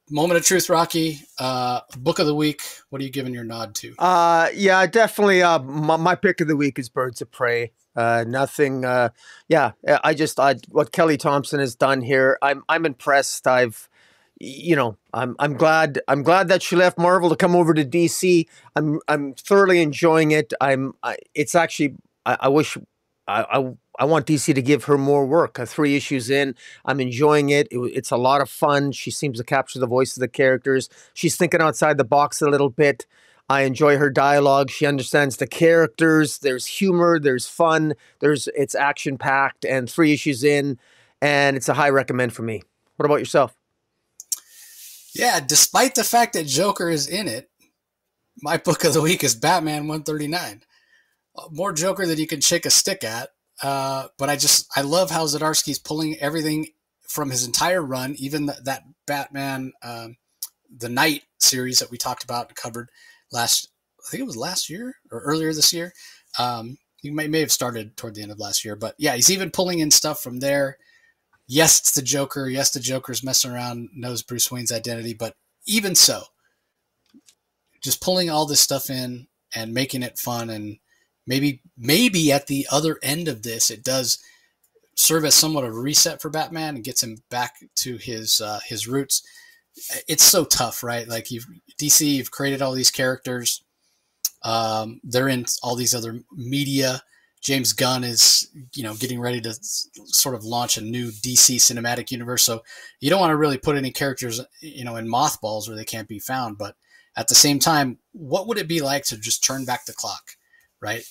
moment of truth, Rocky, book of the week. What are you giving your nod to? Yeah, definitely. My pick of the week is Birds of Prey. Nothing. What Kelly Thompson has done here. I'm impressed. I'm glad that she left Marvel to come over to DC. I'm thoroughly enjoying it. It's actually, I wish, I want DC to give her more work. 3 issues in, I'm enjoying it. It's a lot of fun. She seems to capture the voice of the characters. She's thinking outside the box a little bit. I enjoy her dialogue. She understands the characters. There's humor. There's fun. It's action packed. And 3 issues in, and it's a high recommend for me. What about yourself? Yeah, despite the fact that Joker is in it, my book of the week is Batman 139. More Joker than you can shake a stick at. But I love how Zdarsky's pulling everything from his entire run, even that Batman, the Night series that we talked about and covered I think it was last year or earlier this year. You may have started toward the end of last year, but yeah, he's even pulling in stuff from there. Yes, it's the Joker. Yes, the Joker's messing around, knows Bruce Wayne's identity, but even so, just pulling all this stuff in and making it fun, and maybe at the other end of this, it does serve as somewhat of a reset for Batman and gets him back to his roots. It's so tough, right? Like you've created all these characters. They're in all these other media. James Gunn is, getting ready to sort of launch a new DC cinematic universe. So you don't want to really put any characters, in mothballs where they can't be found. But at the same time, what would it be like to just turn back the clock, right?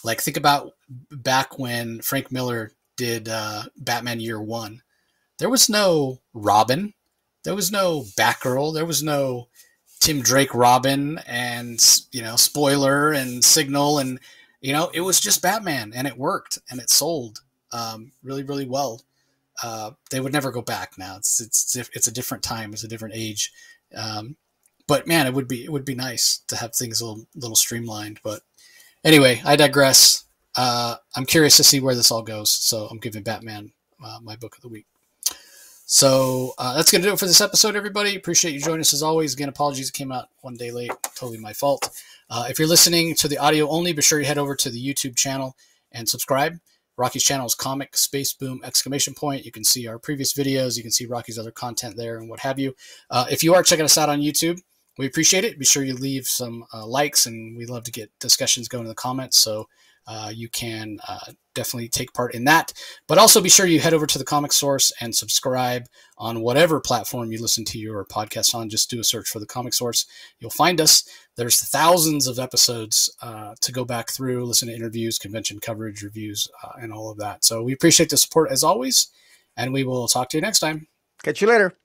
Like think about back when Frank Miller did Batman Year One. There was no Robin. There was no Batgirl. There was no Tim Drake Robin and, Spoiler and Signal. And, it was just Batman, and it worked and it sold really, really well. They would never go back now. It's a different time. It's a different age. But man, it would be nice to have things a little streamlined. But anyway, I digress. I'm curious to see where this all goes. So I'm giving Batman my book of the week. So that's going to do it for this episode, everybody. Appreciate you joining us as always. Again, apologies it came out one day late. Totally my fault. If you're listening to the audio only, be sure you head over to the YouTube channel and subscribe. Rocky's channel is Comic Space Boom ! You can see our previous videos. You can see Rocky's other content there and what have you. If you are checking us out on YouTube, we appreciate it. Be sure you leave some likes, and we love to get discussions going in the comments. So you can definitely take part in that. But also be sure you head over to the Comic Source and subscribe on whatever platform you listen to your podcast on. Just do a search for the Comic Source. You'll find us. There's thousands of episodes to go back through, listen to interviews, convention coverage, reviews, and all of that. So we appreciate the support as always, and we will talk to you next time. Catch you later.